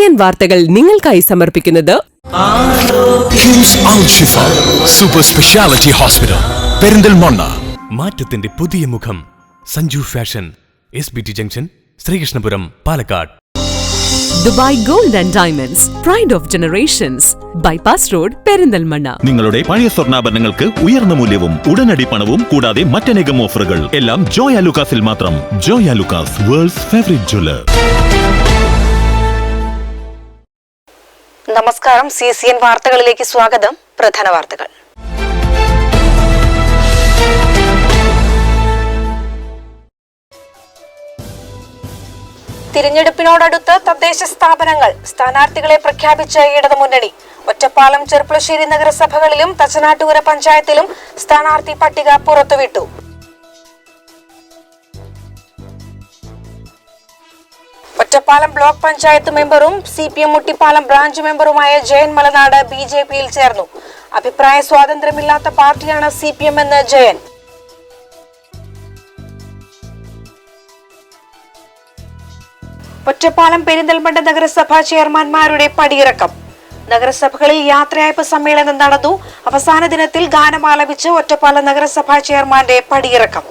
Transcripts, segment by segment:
CCN വാർത്തകൾ നിങ്ങൾക്കായി സമർപ്പിക്കുന്നത് കിംസ് അൽ ഷിഫ സൂപ്പർ സ്പെഷ്യാലിറ്റി ഹോസ്പിറ്റൽ പെരിന്തൽമണ്ണ. മാറ്റത്തിന്റെ പുതിയ മുഖം Sanju fashion, SBT junction, Sreekrishnapuram, Palakkad. Dubai gold and diamonds, pride of generations, bypass road, Perinthalmanna. നിങ്ങളുടെ പഴയ സ്വർണ്ണാഭരണങ്ങൾക്ക് ഉയർന്ന മൂല്യവും ഉടനടി പണവും കൂടാതെ മറ്റനേകം ഓഫറുകൾ എല്ലാം ജോയ ലുക്കാസിൽ മാത്രം. ജോയ ലുക്കാസ്, വേൾഡ്സ് ഫേവറേറ്റ് ജ്വല്ലർ. നമസ്കാരം. CCN വാർത്തകളിലേക്ക് സ്വാഗതം. പ്രധാന വാർത്തകൾ. തിരഞ്ഞെടുപ്പിനോടടുത്ത് തദ്ദേശ സ്ഥാപനങ്ങൾ സ്ഥാനാർത്ഥികളെ പ്രഖ്യാപിച്ച ഇടതുമുന്നണി. ഒറ്റപ്പാലം, ചെർപ്പുളശ്ശേരി നഗരസഭകളിലും തച്ചനാട്ടുകര പഞ്ചായത്തിലും സ്ഥാനാർത്ഥി പട്ടിക പുറത്തുവിട്ടു. ഒറ്റപ്പാലം ബ്ലോക്ക് പഞ്ചായത്ത് മെമ്പറും CPM മുട്ടിപ്പാലം ബ്രാഞ്ച് മെമ്പറുമായ ജയൻ മലനാട് BJPയിൽ ചേർന്നു. അഭിപ്രായ സ്വാതന്ത്ര്യമില്ലാത്ത പാർട്ടിയാണ് CPM എന്ന് ജയൻ. ഒറ്റപ്പാലം, പെരിന്തൽമണ്ണ നഗരസഭാ ചെയർമാൻമാരുടെ പടിയിറക്കം. നഗരസഭകളിൽ യാത്രയയപ്പ് സമ്മേളനം നടന്നു. അവസാന ദിനത്തിൽ ഗാനമാലപിച്ച് ഒറ്റപ്പാലം നഗരസഭാ ചെയർമാന്റെ പടിയിറക്കം.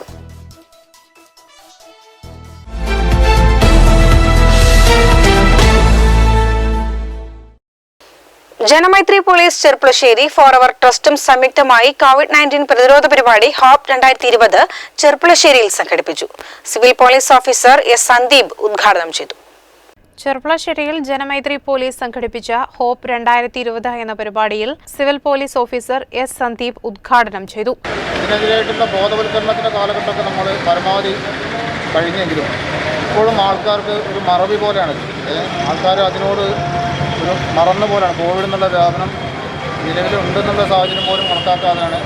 ജനമൈത്രി പോലീസ്, ചെർപ്പുളശ്ശേരി ഫോറവർ ട്രസ്റ്റും സംയുക്തമായി COVID-19 പ്രതിരോധ പരിപാടി ഹോപ്പ് 2020 ചെർപ്പുളശ്ശേരിയിൽ സംഘടിപ്പിച്ചു. Civil police officer S. Sandeep ഉദ്ഘാടനം ചെയ്തു. ചെർപ്പുളശ്ശേരിയിൽ ജനമൈത്രി പോലീസ് സംഘടിപ്പിച്ച ഹോപ്പ് 2020 എന്ന പരിപാടിയിൽ civil police officer S. Sandeep ഉദ്ഘാടനം ചെയ്തു. ഇതിനെതിരായിട്ടുള്ള ബോധവൽക്കരണത്തിന്റെ കാലഘട്ടമൊക്കെ നമ്മൾ പരമാവധി കഴിഞ്ഞെങ്കിലും ഇപ്പോഴും ആൾക്കാർക്ക് ഒരു മറവി പോലെയാണ്. ആൾക്കാർ അതിനോട് ഒരു മറന്ന പോലെയാണ്. കോവിഡ് എന്നുള്ള വ്യാപനം നിലവിലുണ്ടെന്നുള്ള സാഹചര്യം പോലും കണക്കാക്കാതെയാണ്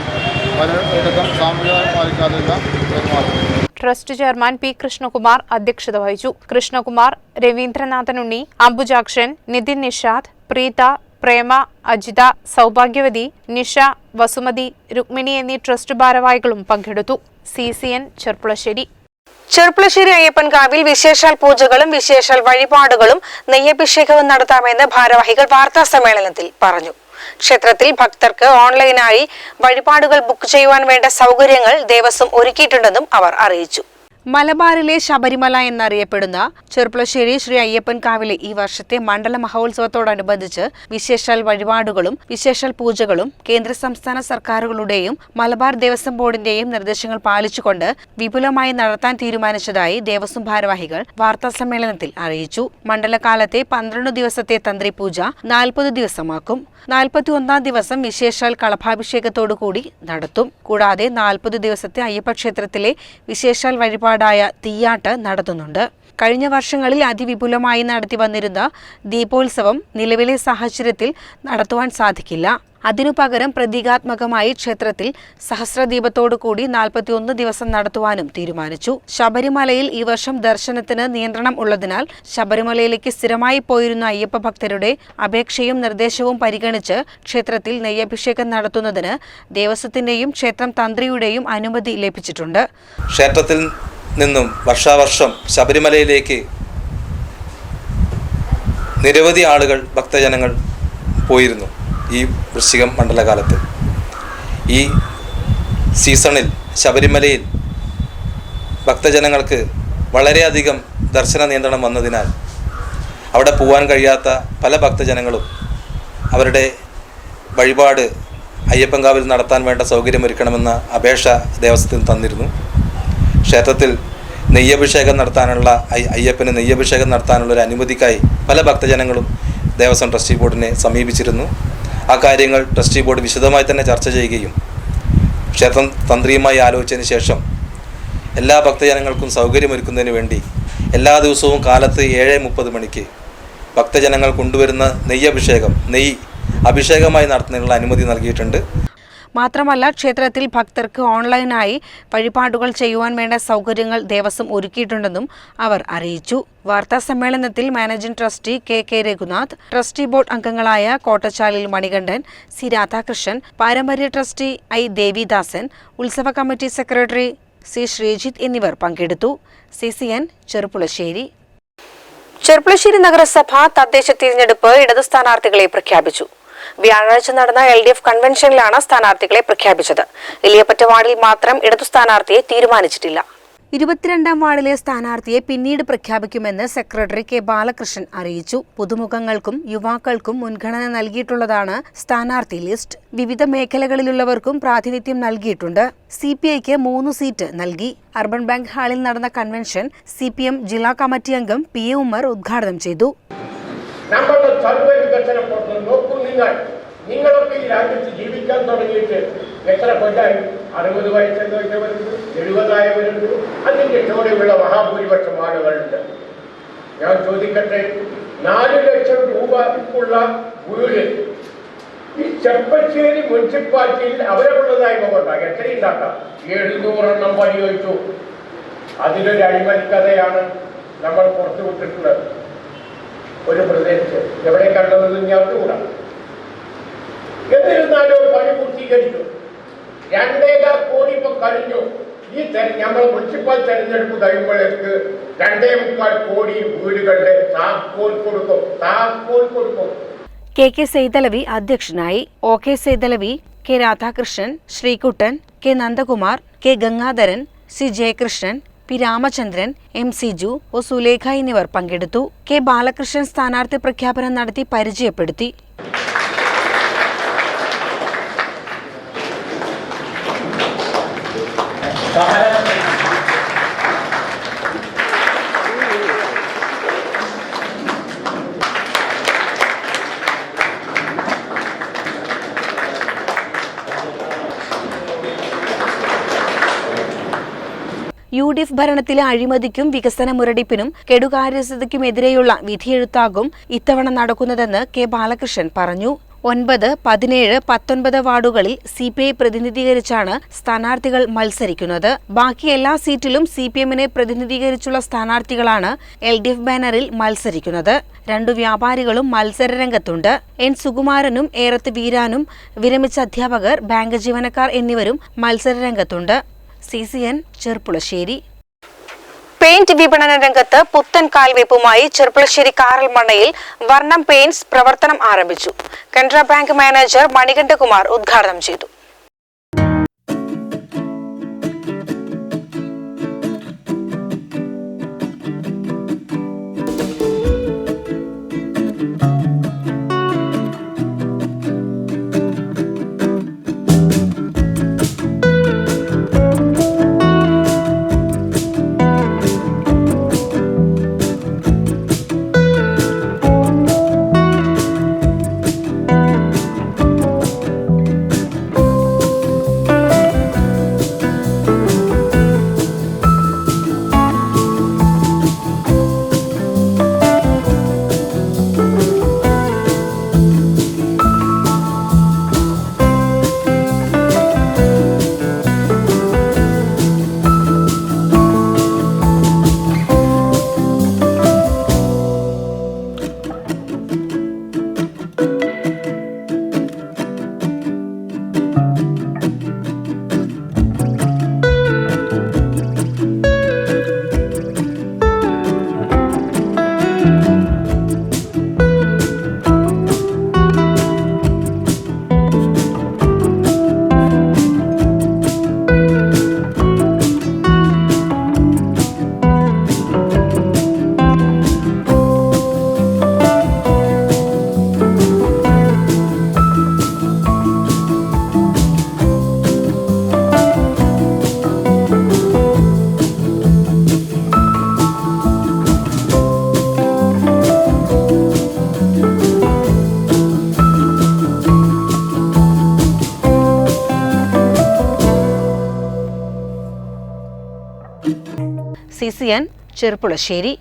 പലയിടത്തും സാമൂഹികമായി പാലിക്കാതെയുള്ള പെരുമാറുന്നത്. Trust chairman P. കൃഷ്ണകുമാർ അധ്യക്ഷത വഹിച്ചു. കൃഷ്ണകുമാർ, രവീന്ദ്രനാഥൻ ഉണ്ണി, അംബുജാക്ഷൻ, നിതിൻ നിഷാദ്, പ്രീത, പ്രേമ, അജിത, സൗഭാഗ്യവതി, നിഷ, വസുമതി, രുക്മിണി എന്നീ ട്രസ്റ്റ് ഭാരവാഹികളും പങ്കെടുത്തു. CCN ചെർപ്പുളശ്ശേരി. ചെർപ്പുളശ്ശേരി അയ്യപ്പൻകാവിൽ വിശേഷാൽ പൂജകളും വിശേഷാൽ വഴിപാടുകളും നെയ്യഭിഷേകവും നടത്താമെന്ന് ഭാരവാഹികൾ വാർത്താ സമ്മേളനത്തിൽ പറഞ്ഞു. ക്ഷേത്രത്തിൽ ഭക്തർക്ക് ഓൺലൈനായി വഴിപാടുകൾ ബുക്ക് ചെയ്യുവാൻ വേണ്ട സൗകര്യങ്ങൾ ദേവസ്വം ഒരുക്കിയിട്ടുണ്ടെന്നും അവർ അറിയിച്ചു. മലബാറിലെ ശബരിമല എന്നറിയപ്പെടുന്ന ചെർപ്പുളശ്ശേരി ശ്രീ അയ്യപ്പൻകാവിലെ ഈ വർഷത്തെ മണ്ഡല മഹോത്സവത്തോടനുബന്ധിച്ച് വിശേഷാൽ വഴിപാടുകളും വിശേഷാൽ പൂജകളും കേന്ദ്ര സംസ്ഥാന സർക്കാരുകളുടെയും മലബാർ ദേവസ്വം ബോർഡിന്റെയും നിർദ്ദേശങ്ങൾ പാലിച്ചുകൊണ്ട് വിപുലമായി നടത്താൻ തീരുമാനിച്ചതായി ദേവസ്വം ഭാരവാഹികൾ വാർത്താ സമ്മേളനത്തിൽ അറിയിച്ചു. മണ്ഡലകാലത്തെ 12 ദിവസത്തെ തന്ത്രി പൂജ 40 ദിവസമാക്കും. 41-ാം ദിവസം വിശേഷാൽ കളഭാഭിഷേകത്തോടുകൂടി നടത്തും. കൂടാതെ 40 ദിവസത്തെ അയ്യപ്പക്ഷേത്രത്തിലെ വിശേഷാൽ വഴിപാടായ തീയാട്ട് നടത്തുന്നുണ്ട്. കഴിഞ്ഞ വർഷങ്ങളിൽ അതിവിപുലമായി നടത്തി വന്നിരുന്ന ദീപോത്സവം നിലവിലെ സാഹചര്യത്തിൽ നടത്തുവാൻ സാധിക്കില്ല. അതിനു പകരം പ്രതീകാത്മകമായി ക്ഷേത്രത്തിൽ സഹസ്രദീപത്തോടുകൂടി 41 ദിവസം നടത്തുവാനും തീരുമാനിച്ചു. ശബരിമലയിൽ ഈ വർഷം ദർശനത്തിന് നിയന്ത്രണം ഉള്ളതിനാൽ ശബരിമലയിലേക്ക് സ്ഥിരമായി പോയിരുന്ന അയ്യപ്പ ഭക്തരുടെ അപേക്ഷയും നിർദ്ദേശവും പരിഗണിച്ച് ക്ഷേത്രത്തിൽ നെയ്യഭിഷേകം നടത്തുന്നതിന് ദേവസ്വത്തിന്റെയും ക്ഷേത്രം തന്ത്രിയുടെയും അനുമതി ലഭിച്ചിട്ടുണ്ട്. ക്ഷേത്രത്തിൽ നിന്നും വർഷാവർഷം ശബരിമലയിലേക്ക് നിരവധി ആളുകൾ, ഭക്തജനങ്ങൾ പോയിരുന്നു. ഈ വൃശ്ചികം മണ്ഡലകാലത്ത് ഈ സീസണിൽ ശബരിമലയിൽ ഭക്തജനങ്ങൾക്ക് വളരെയധികം ദർശന നിയന്ത്രണം വന്നതിനാൽ അവിടെ പോകാൻ കഴിയാത്ത പല ഭക്തജനങ്ങളും അവരുടെ വഴിപാട് അയ്യപ്പൻകാവിൽ നടത്താൻ വേണ്ട സൗകര്യമൊരുക്കണമെന്ന അപേക്ഷ ദേവസ്വത്തിന് തന്നിരുന്നു. ക്ഷേത്രത്തിൽ നെയ്യഭിഷേകം നടത്താനുള്ള അയ്യപ്പന് നെയ്യഭിഷേകം നടത്താനുള്ള ഒരു അനുമതിക്കായി പല ഭക്തജനങ്ങളും ദേവസ്വം ട്രസ്റ്റി ബോർഡിനെ സമീപിച്ചിരുന്നു. ആ കാര്യങ്ങൾ ട്രസ്റ്റി ബോർഡ് വിശദമായി തന്നെ ചർച്ച ചെയ്യുകയും ക്ഷേത്രം തന്ത്രിയുമായി ആലോചിച്ചതിന് ശേഷം എല്ലാ ഭക്തജനങ്ങൾക്കും സൗകര്യമൊരുക്കുന്നതിന് വേണ്ടി എല്ലാ ദിവസവും കാലത്ത് 7:30 മണിക്ക് ഭക്തജനങ്ങൾ കൊണ്ടുവരുന്ന നെയ്യ് അഭിഷേകമായി നടത്തുന്നതിനുള്ള അനുമതി നൽകിയിട്ടുണ്ട്. മാത്രമല്ല, ക്ഷേത്രത്തിൽ ഭക്തർക്ക് ഓൺലൈനായി വഴിപാടുകൾ ചെയ്യുവാൻ വേണ്ട സൗകര്യങ്ങൾ ദേവസ്വം ഒരുക്കിയിട്ടുണ്ടെന്നും അവർ അറിയിച്ചു. വാർത്താ സമ്മേളനത്തിൽ managing trustee K. Raghunath, trustee board അംഗങ്ങളായ കോട്ടച്ചാലിൽ മണികണ്ഠൻ, C. രാധാകൃഷ്ണൻ, പാരമ്പര്യ ട്രസ്റ്റി I. ദേവിദാസൻ, ഉത്സവ കമ്മിറ്റി സെക്രട്ടറി C. ശ്രീജിത്ത് എന്നിവർ പങ്കെടുത്തു. CCN ചെർപ്പുളശ്ശേരി. ചെർപ്പുളശ്ശേരി നഗരസഭ തദ്ദേശ തിരഞ്ഞെടുപ്പ് ഇടതു സ്ഥാനാർത്ഥികളെ പ്രഖ്യാപിച്ചു. വ്യാഴാഴ്ച നടന്ന LDF കൺവെൻഷനിലാണ് സ്ഥാനാർത്ഥികളെ പ്രഖ്യാപിച്ചത്. ഇലിയപ്പറ്റ വാർഡിൽ മാത്രം ഇടതു സ്ഥാനാർത്ഥിയെ തീരുമാനിച്ചിട്ടില്ല. 22ാം വാർഡിലെ സ്ഥാനാർത്ഥിയെ പിന്നീട് പ്രഖ്യാപിക്കുമെന്ന് സെക്രട്ടറി കെ ബാലകൃഷ്ണൻ അറിയിച്ചു. പുതുമുഖങ്ങൾക്കും യുവാക്കൾക്കും മുൻഗണന നൽകിയിട്ടുള്ളതാണ് സ്ഥാനാർത്ഥി ലിസ്റ്റ്. വിവിധ മേഖലകളിലുള്ളവർക്കും പ്രാതിനിധ്യം നൽകിയിട്ടുണ്ട്. CPIക്ക് 3 സീറ്റ് നൽകി. അർബൻ ബാങ്ക് ഹാളിൽ നടന്ന കൺവെൻഷൻ CPM ജില്ലാ കമ്മിറ്റി അംഗം PA ഉമ്മർ ഉദ്ഘാടനം ചെയ്തു. നിങ്ങളൊക്കെ ഈ രാജ്യത്ത് ജീവിക്കാൻ തുടങ്ങിയിട്ട് എത്ര കൊല്ലായി? 60 വയസ്സെന്നവരുണ്ട്, 70-ആയവരുണ്ട്. അതിൻ്റെ ചോടെയുള്ള മഹാഭൂരിപക്ഷം ആളുകളുണ്ട്. ഞാൻ ചോദിക്കട്ടെ, 4 ലക്ഷം രൂപക്കുള്ള വീട് ഈ ചെർപ്പശ്ശേരി മുനിസിപ്പാലിറ്റിയിൽ അവരവുള്ളതായി പോകണ്ട എത്രയുണ്ടാക്കാം? 700 എണ്ണം പണി ചോദിച്ചു. അതിലൊരു അഴിമതിക്കഥയാണ് നമ്മൾ പുറത്തുവിട്ടിട്ടുള്ളത്. ഒരു പ്രദേശത്ത് എവിടെ കണ്ടതെന്ന് ഞാൻ കൂടാ. എന്നിരുന്നാലും പണി പൂർത്തീകരിച്ചു. 2.25 കോടി ഇപ്പൊ കഴിഞ്ഞു. ഈ നമ്മൾ മുനിസിപ്പൽ തെരഞ്ഞെടുപ്പ് കഴിയുമ്പോഴേക്ക് 2.25 കോടി വീടുകളുടെ താക്കോൽ കൊടുക്കും. KK സൈതലവി അധ്യക്ഷനായി. OK Saithalavi, K Radhakrishnan, Sreekuttan, K Nandakumar, K Gangadharan, C Jayakrishnan, P Ramachandran, M Siju, O Sulekha എന്നിവർ പങ്കെടുത്തു. K ബാലകൃഷ്ണൻ സ്ഥാനാർത്ഥി പ്രഖ്യാപനം നടത്തി പരിചയപ്പെടുത്തി. UDF ഭരണത്തിലെ അഴിമതിക്കും വികസന മുരടിപ്പിനും കെടുകാര്യസ്ഥതയ്ക്കുമെതിരെയുള്ള വിധിയെഴുത്താകും ഇത്തവണ നടക്കുന്നതെന്ന് K ബാലകൃഷ്ണൻ പറഞ്ഞു. 9, 17, 19 വാർഡുകളിൽ CPI പ്രതിനിധീകരിച്ചാണ് സ്ഥാനാർത്ഥികൾ മത്സരിക്കുന്നത്. ബാക്കി എല്ലാ സീറ്റിലും CPMനെ പ്രതിനിധീകരിച്ചുള്ള സ്ഥാനാർത്ഥികളാണ് LDF ബാനറിൽ മത്സരിക്കുന്നത്. 2 വ്യാപാരികളും മത്സരരംഗത്തുണ്ട്. N സുകുമാരനും ഏറത്ത് വീരാനും, വിരമിച്ച അധ്യാപകർ, ബാങ്ക് ജീവനക്കാർ എന്നിവരും മത്സരരംഗത്തുണ്ട്. CCN ചെർപ്പുളശ്ശേരി. പെയിന്റ് വിപണന രംഗത്ത് പുത്തൻ കാൽവെപ്പുമായി ചെർപ്പുളശ്ശേരി കാറൽമണ്ണയിൽ വർണ്ണം പെയിന്റ്സ് പ്രവർത്തനം ആരംഭിച്ചു. കനറ ബാങ്ക് മാനേജർ മണികണ്ഠകുമാർ ഉദ്ഘാടനം ചെയ്തു. CCN ചെർപ്പുളശ്ശേരി.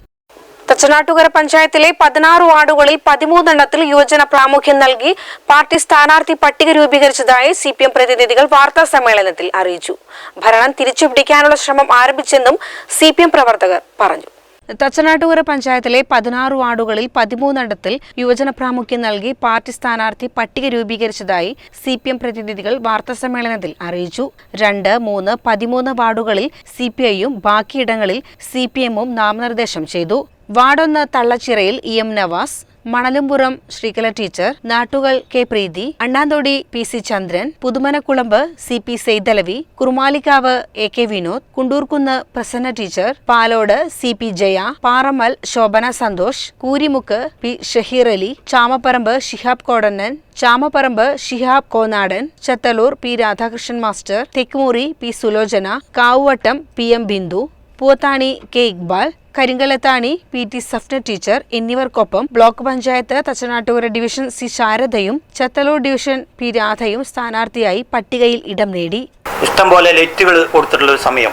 തച്ചനാട്ടുകര പഞ്ചായത്തിലെ 16 വാർഡുകളിൽ 13 എണ്ണത്തിൽ യുവജന പ്രാമുഖ്യം നൽകി പാർട്ടി സ്ഥാനാർത്ഥി പട്ടിക രൂപീകരിച്ചതായി CPM പ്രതിനിധികൾ വാർത്താ സമ്മേളനത്തിൽ അറിയിച്ചു. ഭരണം തിരിച്ചുപിടിക്കാനുള്ള ശ്രമം ആരംഭിച്ചെന്നും CPM പ്രവർത്തകർ പറഞ്ഞു. തച്ചനാട്ടുകര പഞ്ചായത്തിലെ 16 വാർഡുകളിൽ 13 എണ്ണത്തിൽ യുവജന പ്രാമുഖ്യം നൽകി പാർട്ടി സ്ഥാനാർത്ഥി പട്ടിക രൂപീകരിച്ചതായി CPM പ്രതിനിധികൾ വാർത്താസമ്മേളനത്തിൽ അറിയിച്ചു. 2, 3, 13 വാർഡുകളിൽ CPIയും ബാക്കിയിടങ്ങളിൽ CPMഉം നാമനിർദ്ദേശം ചെയ്തു. വാർഡ് 1 തള്ളച്ചിറയിൽ EM നവാസ്, മണലുംപുറം ശ്രീകല ടീച്ചർ, നാട്ടുകൾ K Preethi, Annanthodi PC Chandran, Puthumanakkulamb CP Saithalavi, Kurumalikkavu AK Vinod, Kundoorkunnu Prasanna teacher, Palode CP Jaya, Parammal Shobhana Santhosh, Koorimukku P Shaheer Ali, Chamaparambu Shihab Kodannan, Chamaparambu Shihab Konadan, Chathalur P Radhakrishnan master, Thekkumuri P Sulochana, Kavuvattam PM Bindu, Poovathani K Iqbal, Karinkallathani PT Safna teacher എന്നിവർക്കൊപ്പം block panchayat Thachanattukara division C ശാരദയും ചത്തലൂർ ഡിവിഷൻ P രാധയും സ്ഥാനാർത്ഥിയായി പട്ടികയിൽ ഇടം നേടി. ഇഷ്ടംപോലെ ലൈറ്റുകൾ കൊടുത്തിട്ടുള്ള ഒരു സമയം,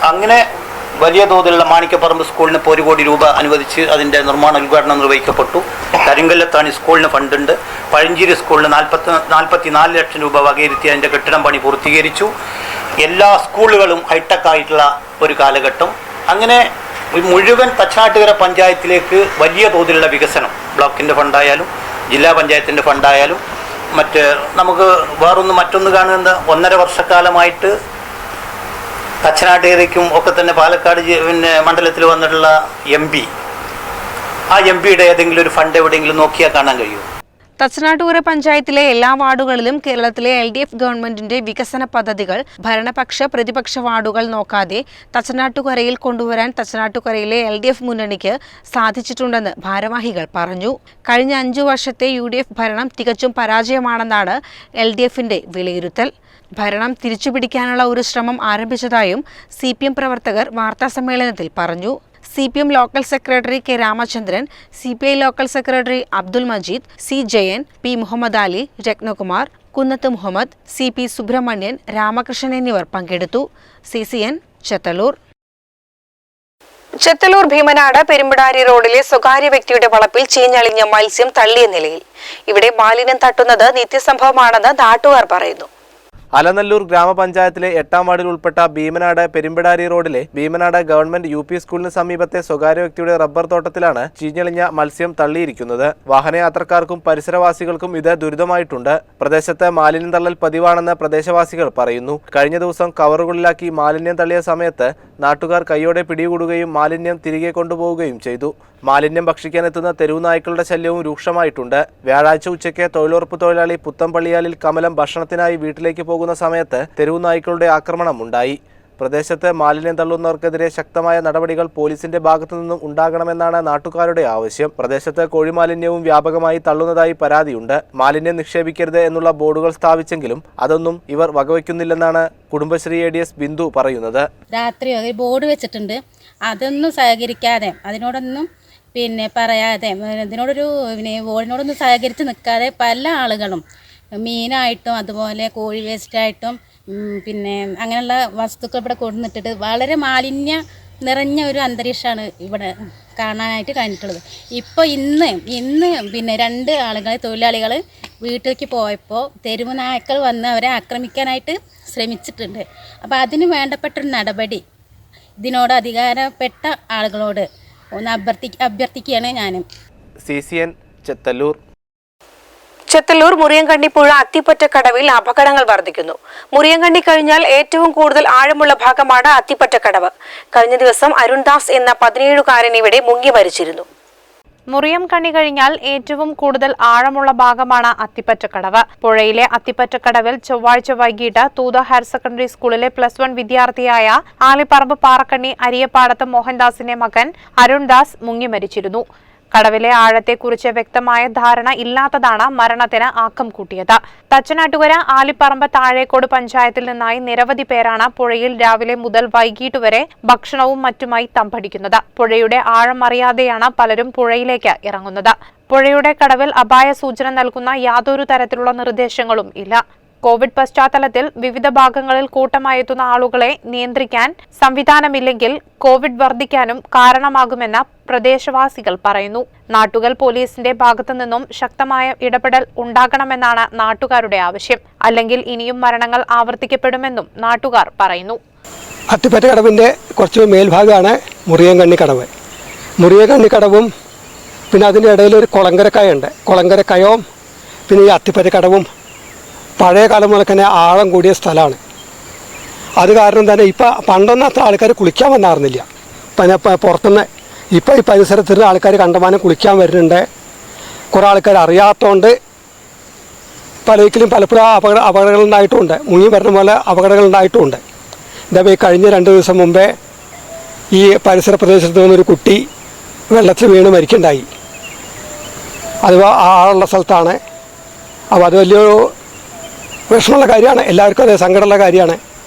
അങ്ങനെ വലിയ തോതിലുള്ള മാണിക്കപ്പറമ്പ് സ്കൂളിന് 1 കോടി രൂപ അനുവദിച്ച് അതിൻ്റെ നിർമ്മാണ ഉദ്ഘാടനം നിർവഹിക്കപ്പെട്ടു. കരിങ്കല്ലത്താണി സ്കൂളിന് ഫണ്ടുണ്ട്. പഴഞ്ചേരി സ്കൂളിന് 44 ലക്ഷം രൂപ വകയിരുത്തി അതിൻ്റെ കെട്ടിടം പണി പൂർത്തീകരിച്ചു. എല്ലാ സ്കൂളുകളും ഹൈടെക് ആയിട്ടുള്ള ഒരു കാലഘട്ടം. അങ്ങനെ മുഴുവൻ തച്ചനാട്ടുകര പഞ്ചായത്തിലേക്ക് വലിയ തോതിലുള്ള വികസനം, ബ്ലോക്കിൻ്റെ ഫണ്ടായാലും ജില്ലാ പഞ്ചായത്തിൻ്റെ ഫണ്ടായാലും നമുക്ക് മറ്റൊന്ന് കാണുന്നത് 1.5 വർഷക്കാലമായിട്ട് തച്ചനാട്ടുകരയ്ക്കും ഒക്കെ തന്നെ പാലക്കാട് മണ്ഡലത്തിൽ വന്നിട്ടുള്ള MP, ആ MPയുടെ ഏതെങ്കിലും ഒരു ഫണ്ട് എവിടെയെങ്കിലും നോക്കിയാൽ കാണാൻ കഴിയും. തച്ചനാട്ടുകര പഞ്ചായത്തിലെ എല്ലാ വാർഡുകളിലും കേരളത്തിലെ LDF ഗവൺമെന്റിന്റെ വികസന പദ്ധതികൾ ഭരണപക്ഷ പ്രതിപക്ഷ വാർഡുകൾ നോക്കാതെ തച്ചനാട്ടുകരയിൽ കൊണ്ടുവരാൻ തച്ചനാട്ടുകരയിലെ LDF മുന്നണിക്ക് സാധിച്ചിട്ടുണ്ടെന്ന് ഭാരവാഹികൾ പറഞ്ഞു. കഴിഞ്ഞ 5 വർഷത്തെ UDF ഭരണം തികച്ചും പരാജയമാണെന്നാണ് LDFന്റെ വിലയിരുത്തൽ. ഭരണം തിരിച്ചുപിടിക്കാനുള്ള ഒരു ശ്രമം ആരംഭിച്ചതായും CPM പ്രവർത്തകർ വാർത്താസമ്മേളനത്തിൽ പറഞ്ഞു. CPM local secretary K Ramachandran, CPI local secretary Abdul Majeed, C Jayan, P Muhammad Ali, Ratnakumar, Kunnath Muhammad, CP Subramanian, Ramakrishnan എന്നിവർ പങ്കെടുത്തു. CCN ചത്തലൂർ. ചത്തലൂർ ഭീമനാട് പെരുമ്പിടാരി റോഡിലെ സ്വകാര്യ വ്യക്തിയുടെ വളപ്പിൽ ചീഞ്ഞളിഞ്ഞ മത്സ്യം തള്ളിയ നിലയിൽ. ഇവിടെ മാലിന്യം തട്ടുന്നത് നിത്യസംഭവമാണെന്ന് നാട്ടുകാർ പറയുന്നു. അലനല്ലൂർ ഗ്രാമപഞ്ചായത്തിലെ 8ാം വാർഡിൽ ഉൾപ്പെട്ട ഭീമനാട് പെരുമ്പിടാരി റോഡിലെ ഭീമനാട് ഗവൺമെന്റ് UP സ്കൂളിന് സമീപത്തെ സ്വകാര്യ വ്യക്തിയുടെ റബ്ബർ തോട്ടത്തിലാണ് ചീഞ്ഞളിഞ്ഞ മത്സ്യം തള്ളിയിരിക്കുന്നത്. വാഹനയാത്രക്കാർക്കും പരിസരവാസികൾക്കും ഇത് ദുരിതമായിട്ടുണ്ട്. പ്രദേശത്ത് മാലിന്യം തള്ളൽ പതിവാണെന്ന് പ്രദേശവാസികൾ പറയുന്നു. കഴിഞ്ഞ ദിവസം കവറുകളിലാക്കി മാലിന്യം തള്ളിയ സമയത്ത് നാട്ടുകാർ കൈയോടെ പിടികൂടുകയും മാലിന്യം തിരികെ കൊണ്ടുപോവുകയും ചെയ്തു. മാലിന്യം ഭക്ഷിക്കാനെത്തുന്ന തെരുവു നായ്ക്കളുടെ ശല്യവും രൂക്ഷമായിട്ടുണ്ട്. വ്യാഴാഴ്ച ഉച്ചയ്ക്ക് തൊഴിലുറപ്പ് തൊഴിലാളി പുത്തമ്പള്ളിയാലിൽ കമലം ഭക്ഷണത്തിനായി വീട്ടിലേക്ക് പോകുന്ന സമയത്ത് തെരുവു നായ്ക്കളുടെ ആക്രമണം ഉണ്ടായി. പ്രദേശത്ത് മാലിന്യം തള്ളുന്നവർക്കെതിരെ ശക്തമായ നടപടികൾ പോലീസിന്റെ ഭാഗത്തു നിന്നും ഉണ്ടാകണമെന്നാണ് നാട്ടുകാരുടെ ആവശ്യം. പ്രദേശത്ത് കോഴിമാലിന്യവും വ്യാപകമായി തള്ളുന്നതായി പരാതിയുണ്ട്. മാലിന്യം നിക്ഷേപിക്കരുത് എന്നുള്ള ബോർഡുകൾ സ്ഥാപിച്ചെങ്കിലും അതൊന്നും ഇവർ വകവയ്ക്കുന്നില്ലെന്നാണ് കുടുംബശ്രീ ADS ബിന്ദു പറയുന്നത്. രാത്രി ഒരു ബോർഡ് വെച്ചിട്ടുണ്ട്, അതൊന്നും സഹകരിക്കാതെ അതിനോടൊന്നും പറയാതെ ബോർഡിനോടൊന്നും സഹകരിച്ച് നിൽക്കാതെ പല ആളുകളും മീനായിട്ടും അതുപോലെ കോഴി വേസ്റ്റായിട്ടും അങ്ങനെയുള്ള വസ്തുക്കൾ ഇവിടെ കൊണ്ടുവന്നിട്ടിട്ട് വളരെ മാലിന്യ നിറഞ്ഞ ഒരു അന്തരീക്ഷമാണ് ഇവിടെ കാണാനായിട്ട് കഴിഞ്ഞിട്ടുള്ളത്. ഇപ്പോൾ ഇന്ന് 2 ആളുകൾ തൊഴിലാളികൾ വീട്ടിലേക്ക് പോയപ്പോൾ തെരുവ് നായ്ക്കൾ വന്ന് അവരെ ആക്രമിക്കാനായിട്ട് ശ്രമിച്ചിട്ടുണ്ട്. അപ്പോൾ അതിന് വേണ്ടപ്പെട്ടൊരു നടപടി ഇതിനോട് അധികാരപ്പെട്ട ആളുകളോട് ഒന്ന് അഭ്യർത്ഥിക്കുകയാണ് ഞാൻ. CCN ചത്തല്ലൂർ. ചത്തല്ലൂർ മുറിയങ്കണ്ണിപ്പുഴ അത്തിപ്പറ്റക്കടവിൽ അപകടങ്ങൾ വർദ്ധിക്കുന്നു. മുറിയങ്കണ്ണി കഴിഞ്ഞാൽ ഏറ്റവും കൂടുതൽ ആഴമുള്ള ഭാഗമാണ് അത്തിപ്പറ്റക്കടവ്. കഴിഞ്ഞ ദിവസം അരുൺദാസ് എന്ന 17-കാരൻ ഇവിടെ മുങ്ങി മരിച്ചിരുന്നു. മുറിയം കണ്ണി കഴിഞ്ഞാൽ ഏറ്റവും കൂടുതൽ ആഴമുള്ള ഭാഗമാണ് അത്തിപ്പറ്റക്കടവ്. പുഴയിലെ അത്തിപ്പറ്റക്കടവിൽ ചൊവ്വാഴ്ച വൈകിട്ട് തൂത ഹയർ സെക്കൻഡറി സ്കൂളിലെ +1 വിദ്യാർത്ഥിയായ ആലിപ്പറമ്പ് പാറക്കണ്ണി അരിയപ്പാടത്ത് മോഹൻദാസിന്റെ മകൻ അരുൺദാസ് മുങ്ങി മരിച്ചിരുന്നു. കടവിലെ ആഴത്തെക്കുറിച്ച് വ്യക്തമായ ധാരണ ഇല്ലാത്തതാണ് മരണത്തിന് ആക്കം കൂട്ടിയത്. തച്ചനാട്ടുകര ആലിപ്പറമ്പ് താഴേക്കോട് പഞ്ചായത്തിൽ നിന്നായി നിരവധി പേരാണ് പുഴയിൽ രാവിലെ മുതൽ വൈകിട്ട് വരെ ഭക്ഷണവും മറ്റുമായി തമ്പടിക്കുന്നത്. പുഴയുടെ ആഴം അറിയാതെയാണ് പലരും പുഴയിലേക്ക് ഇറങ്ങുന്നത്. പുഴയുടെ കടവിൽ അപായ സൂചന നൽകുന്ന യാതൊരു തരത്തിലുള്ള നിർദ്ദേശങ്ങളും ഇല്ല. കോവിഡ് പശ്ചാത്തലത്തിൽ വിവിധ ഭാഗങ്ങളിൽ കൂട്ടമായെത്തുന്ന ആളുകളെ നിയന്ത്രിക്കാൻ സംവിധാനമില്ലെങ്കിൽ കോവിഡ് വർദ്ധിക്കാനും കാരണമാകുമെന്ന് പ്രദേശവാസികൾ പറയുന്നു. നാട്ടുകൽ പോലീസിന്റെ ഭാഗത്തു നിന്നും ശക്തമായ ഇടപെടൽ ഉണ്ടാകണമെന്നാണ് നാട്ടുകാരുടെ ആവശ്യം. അല്ലെങ്കിൽ ഇനിയും മരണങ്ങൾ ആവർത്തിക്കപ്പെടുമെന്നും നാട്ടുകാർ പറയുന്നു. അത്തിപ്പറ്റക്കടവിന്റെ കുറച്ച് മേൽഭാഗമാണ് മുറിയങ്കണ്ണി കടവ്. മുറിയങ്കണ്ണി കടവും പിന്നെ അതിൻ്റെ ഇടയിൽ ഒരു കുളങ്കരക്കയുണ്ട്. കുളങ്കരക്കയവും പിന്നെ ഈ അത്തിപ്പറ്റക്കടവും പഴയ കാലം മുതൽ തന്നെ ആഴം കൂടിയ സ്ഥലമാണ്. അത് കാരണം തന്നെ ഇപ്പം പണ്ടൊന്നും അത്ര ആൾക്കാർ കുളിക്കാൻ വന്നായിരുന്നില്ല. പിന്നെ പുറത്തുനിന്ന് ഇപ്പോൾ ഈ പരിസരത്തിൽ ആൾക്കാർ കണ്ടമാനം കുളിക്കാൻ വരുന്നുണ്ട്. കുറേ ആൾക്കാർ അറിയാത്തതുകൊണ്ട് പലതിലും പലപ്പോഴും അപകടങ്ങളുണ്ടായിട്ടുമുണ്ട്. മുങ്ങി വരുന്ന പോലെ അപകടങ്ങളുണ്ടായിട്ടുമുണ്ട്. ഇതേ കഴിഞ്ഞ 2 ദിവസം മുമ്പേ ഈ പരിസര പ്രദേശത്ത് നിന്നൊരു കുട്ടി വെള്ളത്തിൽ വീണ് മരിക്കുണ്ടായി. അത് ആളുള്ള സ്ഥലത്താണ്. അപ്പോൾ അത് വലിയൊരു വിഷമമുള്ള കാര്യമാണ്. എല്ലാവർക്കും അതേ സങ്കടമുള്ള കാര്യമാണ്.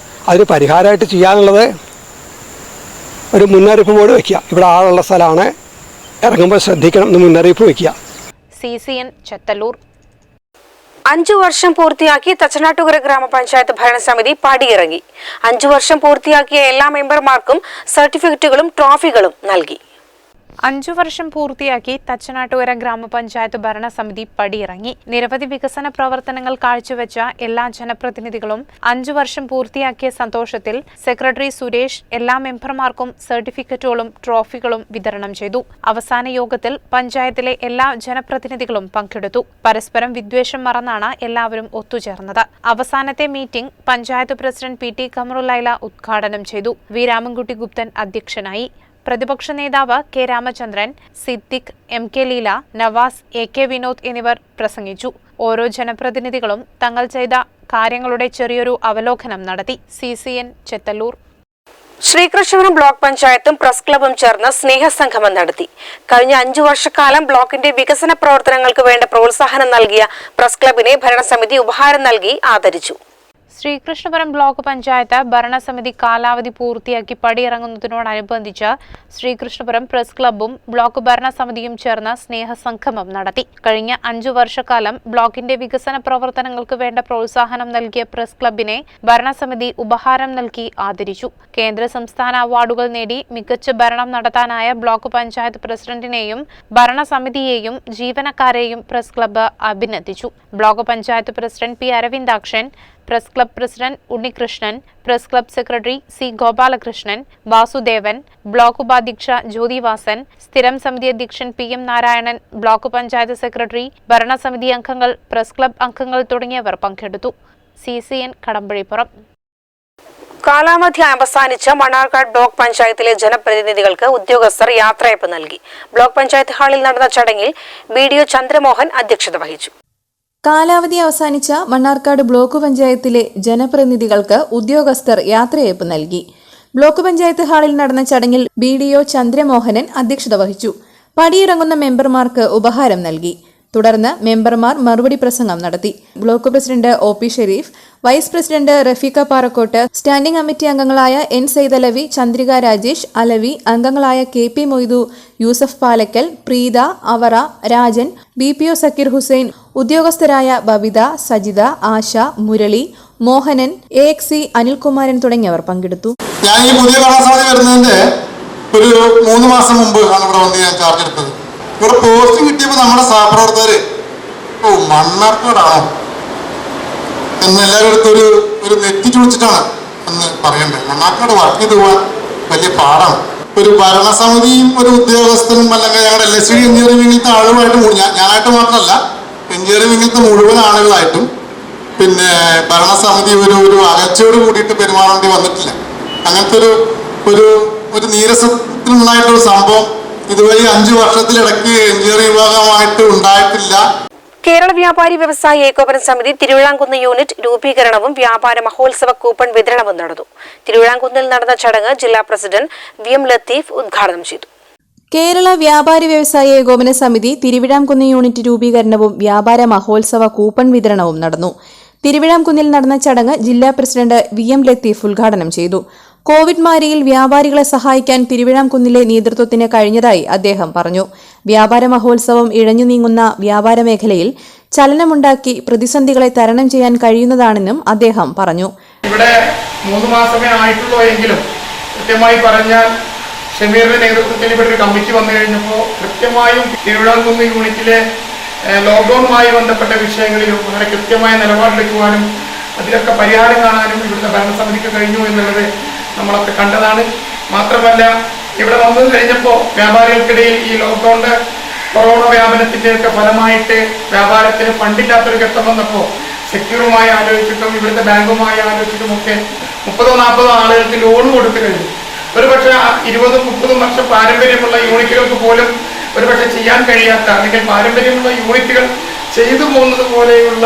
അതിന് പരിഹാരമായിട്ട് ചെയ്യാനുള്ളത് ഒരു മുന്നറിയിപ്പ് ബോർഡ് വയ്ക്കുക. ഇവിടെ ആളുള്ള സ്ഥലമാണ്, ഇറങ്ങുമ്പോൾ ശ്രദ്ധിക്കണം എന്ന് മുന്നറിയിപ്പ് വയ്ക്കുക. CCN ചെത്തല്ലൂർ. 5 വർഷം പൂർത്തിയാക്കി തച്ചനാട്ടുകര ഗ്രാമപഞ്ചായത്ത് ഭരണസമിതി പടിയിറങ്ങി. 5 വർഷം പൂർത്തിയാക്കിയ എല്ലാ മെമ്പർമാർക്കും സർട്ടിഫിക്കറ്റുകളും ട്രോഫികളും നൽകി. 5 വർഷം പൂർത്തിയാക്കി തച്ചനാട്ടുകര ഗ്രാമപഞ്ചായത്ത് ഭരണസമിതി പടിയിറങ്ങി. നിരവധി വികസന പ്രവർത്തനങ്ങൾ കാഴ്ചവെച്ച എല്ലാ ജനപ്രതിനിധികളും 5 വർഷം പൂർത്തിയാക്കിയ സന്തോഷത്തിൽ സെക്രട്ടറി സുരേഷ് എല്ലാ മെമ്പർമാർക്കും സർട്ടിഫിക്കറ്റുകളും ട്രോഫികളും വിതരണം ചെയ്തു. അവസാന യോഗത്തിൽ പഞ്ചായത്തിലെ എല്ലാ ജനപ്രതിനിധികളും പങ്കെടുത്തു. പരസ്പരം വിദ്വേഷം മറന്നാണ് എല്ലാവരും ഒത്തുചേർന്നത്. അവസാനത്തെ meeting panchayat president PT Kamarulaila ഉദ്ഘാടനം ചെയ്തു. വി രാമൻകുട്ടി ഗുപ്തൻ അധ്യക്ഷനായി. പ്രതിപക്ഷ നേതാവ് K Ramachandran, Siddique, MK Leela, Nawaz, AK Vinod എന്നിവർ പ്രസംഗിച്ചു. ഓരോ ജനപ്രതിനിധികളും തങ്ങൾ ചെയ്ത കാര്യങ്ങളുടെ ചെറിയൊരു അവലോകനം നടത്തി. CCN ചെത്തല്ലൂർ. ശ്രീകൃഷ്ണപുരം ബ്ലോക്ക് പഞ്ചായത്തും പ്രസ് ക്ലബും ചേർന്ന് സ്നേഹസംഗമം നടത്തി. കഴിഞ്ഞ 5 വർഷക്കാലം ബ്ലോക്കിന്റെ വികസന പ്രവർത്തനങ്ങൾക്ക് വേണ്ട പ്രോത്സാഹനം നൽകിയ പ്രസ് ക്ലബിനെ ഭരണസമിതി ഉപഹാരം നൽകി ആദരിച്ചു. ശ്രീകൃഷ്ണപുരം ബ്ലോക്ക് പഞ്ചായത്ത് ഭരണസമിതി കാലാവധി പൂർത്തിയാക്കി പടിയിറങ്ങുന്നതിനോടനുബന്ധിച്ച് ശ്രീകൃഷ്ണപുരം പ്രസ് ക്ലബ്ബും ബ്ലോക്ക് ഭരണസമിതിയും ചേർന്ന് സ്നേഹസംഗമം നടത്തി. കഴിഞ്ഞ 5 വർഷക്കാലം ബ്ലോക്കിന്റെ വികസന പ്രവർത്തനങ്ങൾക്ക് വേണ്ട പ്രോത്സാഹനം നൽകിയ പ്രസ് ക്ലബിനെ ഭരണസമിതി ഉപഹാരം നൽകി ആദരിച്ചു. കേന്ദ്ര സംസ്ഥാന അവാർഡുകൾ നേടി മികച്ച ഭരണം നടത്താനായ ബ്ലോക്ക് പഞ്ചായത്ത് പ്രസിഡന്റിനെയും ഭരണസമിതിയെയും ജീവനക്കാരെയും പ്രസ് ക്ലബ്ബ് അഭിനന്ദിച്ചു. Block panchayat president P Aravindakshan, press club president Unnikrishnan, press club secretary C Gopalakrishnan, Vasudevan, block ഉപാധ്യക്ഷ ജ്യോതിവാസൻ, സ്ഥിരം സമിതി അധ്യക്ഷൻ PM Narayanan, block panchayat secretary, ഭരണസമിതി അംഗങ്ങൾ, പ്രസ് ക്ലബ് അംഗങ്ങൾ തുടങ്ങിയവർ പങ്കെടുത്തു. CCN കടമ്പഴിപ്പുറം. കാലാവധി അവസാനിച്ച മണ്ണാർക്കാട് ബ്ലോക്ക് പഞ്ചായത്തിലെ ജനപ്രതിനിധികൾക്ക് ഉദ്യോഗസ്ഥർ യാത്രയയപ്പ് നൽകി. ബ്ലോക്ക് പഞ്ചായത്ത് ഹാളിൽ നടന്ന ചടങ്ങിൽ BDO ചന്ദ്രമോഹൻ അധ്യക്ഷത വഹിച്ചു. കാലാവധി അവസാനിച്ച മണ്ണാർക്കാട് ബ്ലോക്ക് പഞ്ചായത്തിലെ ജനപ്രതിനിധികൾക്ക് ഉദ്യോഗസ്ഥർ യാത്രയയപ്പ് നൽകി. ബ്ലോക്ക് പഞ്ചായത്ത് ഹാളിൽ നടന്ന ചടങ്ങിൽ BDO ചന്ദ്രമോഹനൻ അധ്യക്ഷത വഹിച്ചു. പടിയിറങ്ങുന്ന മെമ്പർമാർക്ക് ഉപഹാരം നൽകി. തുടർന്ന് മെമ്പർമാർ മറുപടി പ്രസംഗം നടത്തി. Block president OP Sharif, vice president Rafeeqa Parakkot, standing committee അംഗങ്ങളായ N സൈദലവി, ചന്ദ്രിക രാജേഷ്, അലവി, അംഗങ്ങളായ KP മൊയ്തു, യൂസഫ് പാലക്കൽ, പ്രീത, അവറ, രാജൻ, BPO സക്കീർ ഹുസൈൻ, ഉദ്യോഗസ്ഥരായ ബബിത, സജിത, ആശ, മുരളി, മോഹനൻ, AXC അനിൽകുമാരൻ തുടങ്ങിയവർ പങ്കെടുത്തു. ഞാൻ ഈ പുതിയ ഭരണസമിതി വരുന്നതിന്റെ ഒരു 3 മാസം മുമ്പ് ആണ് ഇവിടെ വന്ന് ഞാൻ ചാർജ് എടുത്തത്. ഇവിടെ പോസ്റ്റ് കിട്ടിയപ്പോൾ നമ്മുടെ സഹപ്രവർത്തകര് മണ്ണാർക്കാടാണോ എന്ന് എല്ലാവരും അടുത്തൊരു നെറ്റി ചുളിച്ചിട്ടാണ് എന്ന് പറയണ്ടത്. മണ്ണാർക്കാട് വർക്ക് ചെയ്ത് പോകാൻ വലിയ പാടാണ്. ഒരു ഭരണസമിതിയും ഒരു ഉദ്യോഗസ്ഥനും അല്ലെങ്കിൽ ഞങ്ങളുടെ LSD എഞ്ചിനീയറിംഗ് വിങ്ങിലത്തെ ആളുകളായിട്ട് ഞാനായിട്ട് മാത്രമല്ല എഞ്ചിനീയറിംഗ് വിങ്ങിലത്തെ മുഴുവൻ ആളുകളായിട്ടും പിന്നെ ഭരണസമിതി ഒരു അകൽച്ചയോട് കൂടിയിട്ട് പെരുമാറേണ്ടി വന്നിട്ടില്ല. അങ്ങനത്തെ ഒരു നീരസത്തിനുണ്ടായിട്ടൊരു സംഭവം ഇതുവരെ 5 വർഷത്തിലിടയ്ക്ക് എഞ്ചിനീയറിംഗ് വിഭാഗമായിട്ട് ഉണ്ടായിട്ടില്ല. കേരള വ്യാപാരി വ്യവസായി ഏകോപന സമിതി തിരുവിഴാംകുന്ന് യൂണിറ്റ് രൂപീകരണവും വ്യാപാര മഹോത്സവ കൂപ്പൺ വിതരണവും നടന്നു. തിരുവിഴാംകുന്നിൽ നടന്ന ചടങ്ങ് ജില്ലാ പ്രസിഡന്റ് VM ലത്തീഫ് ഉദ്ഘാടനം ചെയ്തു. കേരള വ്യാപാരി വ്യവസായി ഏകോപന സമിതി തിരുവിഴാംകുന്ന് യൂണിറ്റ് രൂപീകരണവും വ്യാപാര മഹോത്സവ കൂപ്പൺ വിതരണവും നടന്നു. തിരുവിഴാംകുന്നിൽ നടന്ന ചടങ്ങ് ജില്ലാ പ്രസിഡന്റ് VM ലത്തീഫ് ഉദ്ഘാടനം ചെയ്തു. കോവിഡ് മാരിയിൽ വ്യാപാരികളെ സഹായിക്കാൻ തിരുവിഴാംകുന്നിലെ നേതൃത്വത്തിന് കഴിഞ്ഞതായി അദ്ദേഹം പറഞ്ഞു. വ്യാപാര മഹോത്സവം ഇഴഞ്ഞു നീങ്ങുന്ന വ്യാപാര മേഖലയിൽ ചലനമുണ്ടാക്കി പ്രതിസന്ധികളെ തരണം ചെയ്യാൻ കഴിയുന്നതാണെന്നും അദ്ദേഹം പറഞ്ഞു. ഇവിടെ 3 മാസമേ ആയിട്ടുള്ളൂ എങ്കിലും കൃത്യമായി പറഞ്ഞാൽ ഷമീറിന്റെ നേതൃത്വത്തിൽ ഇവിടെ ഒരു കമ്മിറ്റി വന്നു കഴിഞ്ഞപ്പോൾ കൃത്യമായും തിരുവിഴാംകുന്ന് യൂണിറ്റിലെ ലോക്ക്ഡൌണുമായി ബന്ധപ്പെട്ട വിഷയങ്ങളിലും വളരെ കൃത്യമായ നിലപാടെടുക്കുവാനും അതിലൊക്കെ പരിഹാരം കാണാനും ഇവിടുത്തെ ഭരണസമിതിക്ക് കഴിഞ്ഞു എന്നുള്ളത് നമ്മളൊക്കെ കണ്ടതാണ്. മാത്രമല്ല ഇവിടെ വന്നു കഴിഞ്ഞപ്പോൾ വ്യാപാരികൾക്കിടയിൽ ഈ ലോക്ക്ഡൌണിന്റെ കൊറോണ വ്യാപനത്തിൻ്റെയൊക്കെ ഫലമായിട്ട് വ്യാപാരത്തിന് ഫണ്ടില്ലാത്തൊരു ഘട്ടം വന്നപ്പോൾ സെക്യൂറുമായി ആലോചിച്ചിട്ടും ഇവിടുത്തെ ബാങ്കുമായി ആലോചിച്ചിട്ടും ഒക്കെ 30-40 ആളുകൾക്ക് ലോൺ കൊടുത്തു കഴിഞ്ഞു. ഒരുപക്ഷെ 20-30 വർഷം പാരമ്പര്യമുള്ള യൂണിറ്റുകൾക്ക് പോലും ഒരുപക്ഷെ ചെയ്യാൻ കഴിയാത്ത അല്ലെങ്കിൽ പാരമ്പര്യമുള്ള യൂണിറ്റുകൾ ചെയ്തു പോകുന്നത് പോലെയുള്ള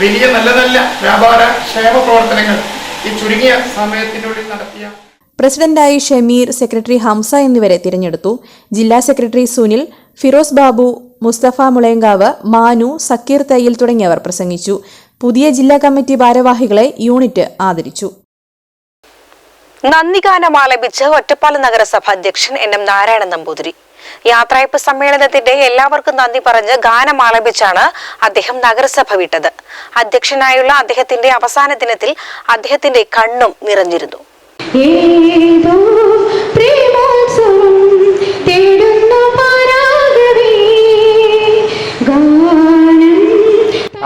വലിയ നല്ല നല്ല വ്യാപാര ക്ഷേമ പ്രവർത്തനങ്ങൾ ഈ ചുരുങ്ങിയ സമയത്തിനുള്ളിൽ നടത്തിയ പ്രസിഡന്റായി ഷമീർ, സെക്രട്ടറി ഹംസ എന്നിവരെ തിരഞ്ഞെടുത്തു. ജില്ലാ സെക്രട്ടറി സുനിൽ, ഫിറോസ് ബാബു, മുസ്തഫ മുളയങ്കാവ്, മാനു, സക്കീർ തയ്യിൽ തുടങ്ങിയവർ പ്രസംഗിച്ചു. പുതിയ ജില്ലാ കമ്മിറ്റി ഭാരവാഹികളെ യൂണിറ്റ് ആദരിച്ചു. നന്ദിഗാനം ആലപിച്ച് ഒറ്റപ്പാലം നഗരസഭ അധ്യക്ഷൻ NM നാരായണൻ നമ്പൂതിരി. യാത്രയപ്പ് സമ്മേളനത്തിന്റെ എല്ലാവർക്കും നന്ദി പറഞ്ഞ് ഗാനം ആലപിച്ചാണ് അദ്ദേഹം നഗരസഭ വിട്ടത്. അധ്യക്ഷനായുള്ള അദ്ദേഹത്തിന്റെ അവസാന ദിനത്തിൽ അദ്ദേഹത്തിന്റെ കണ്ണും നിറഞ്ഞിരുന്നു.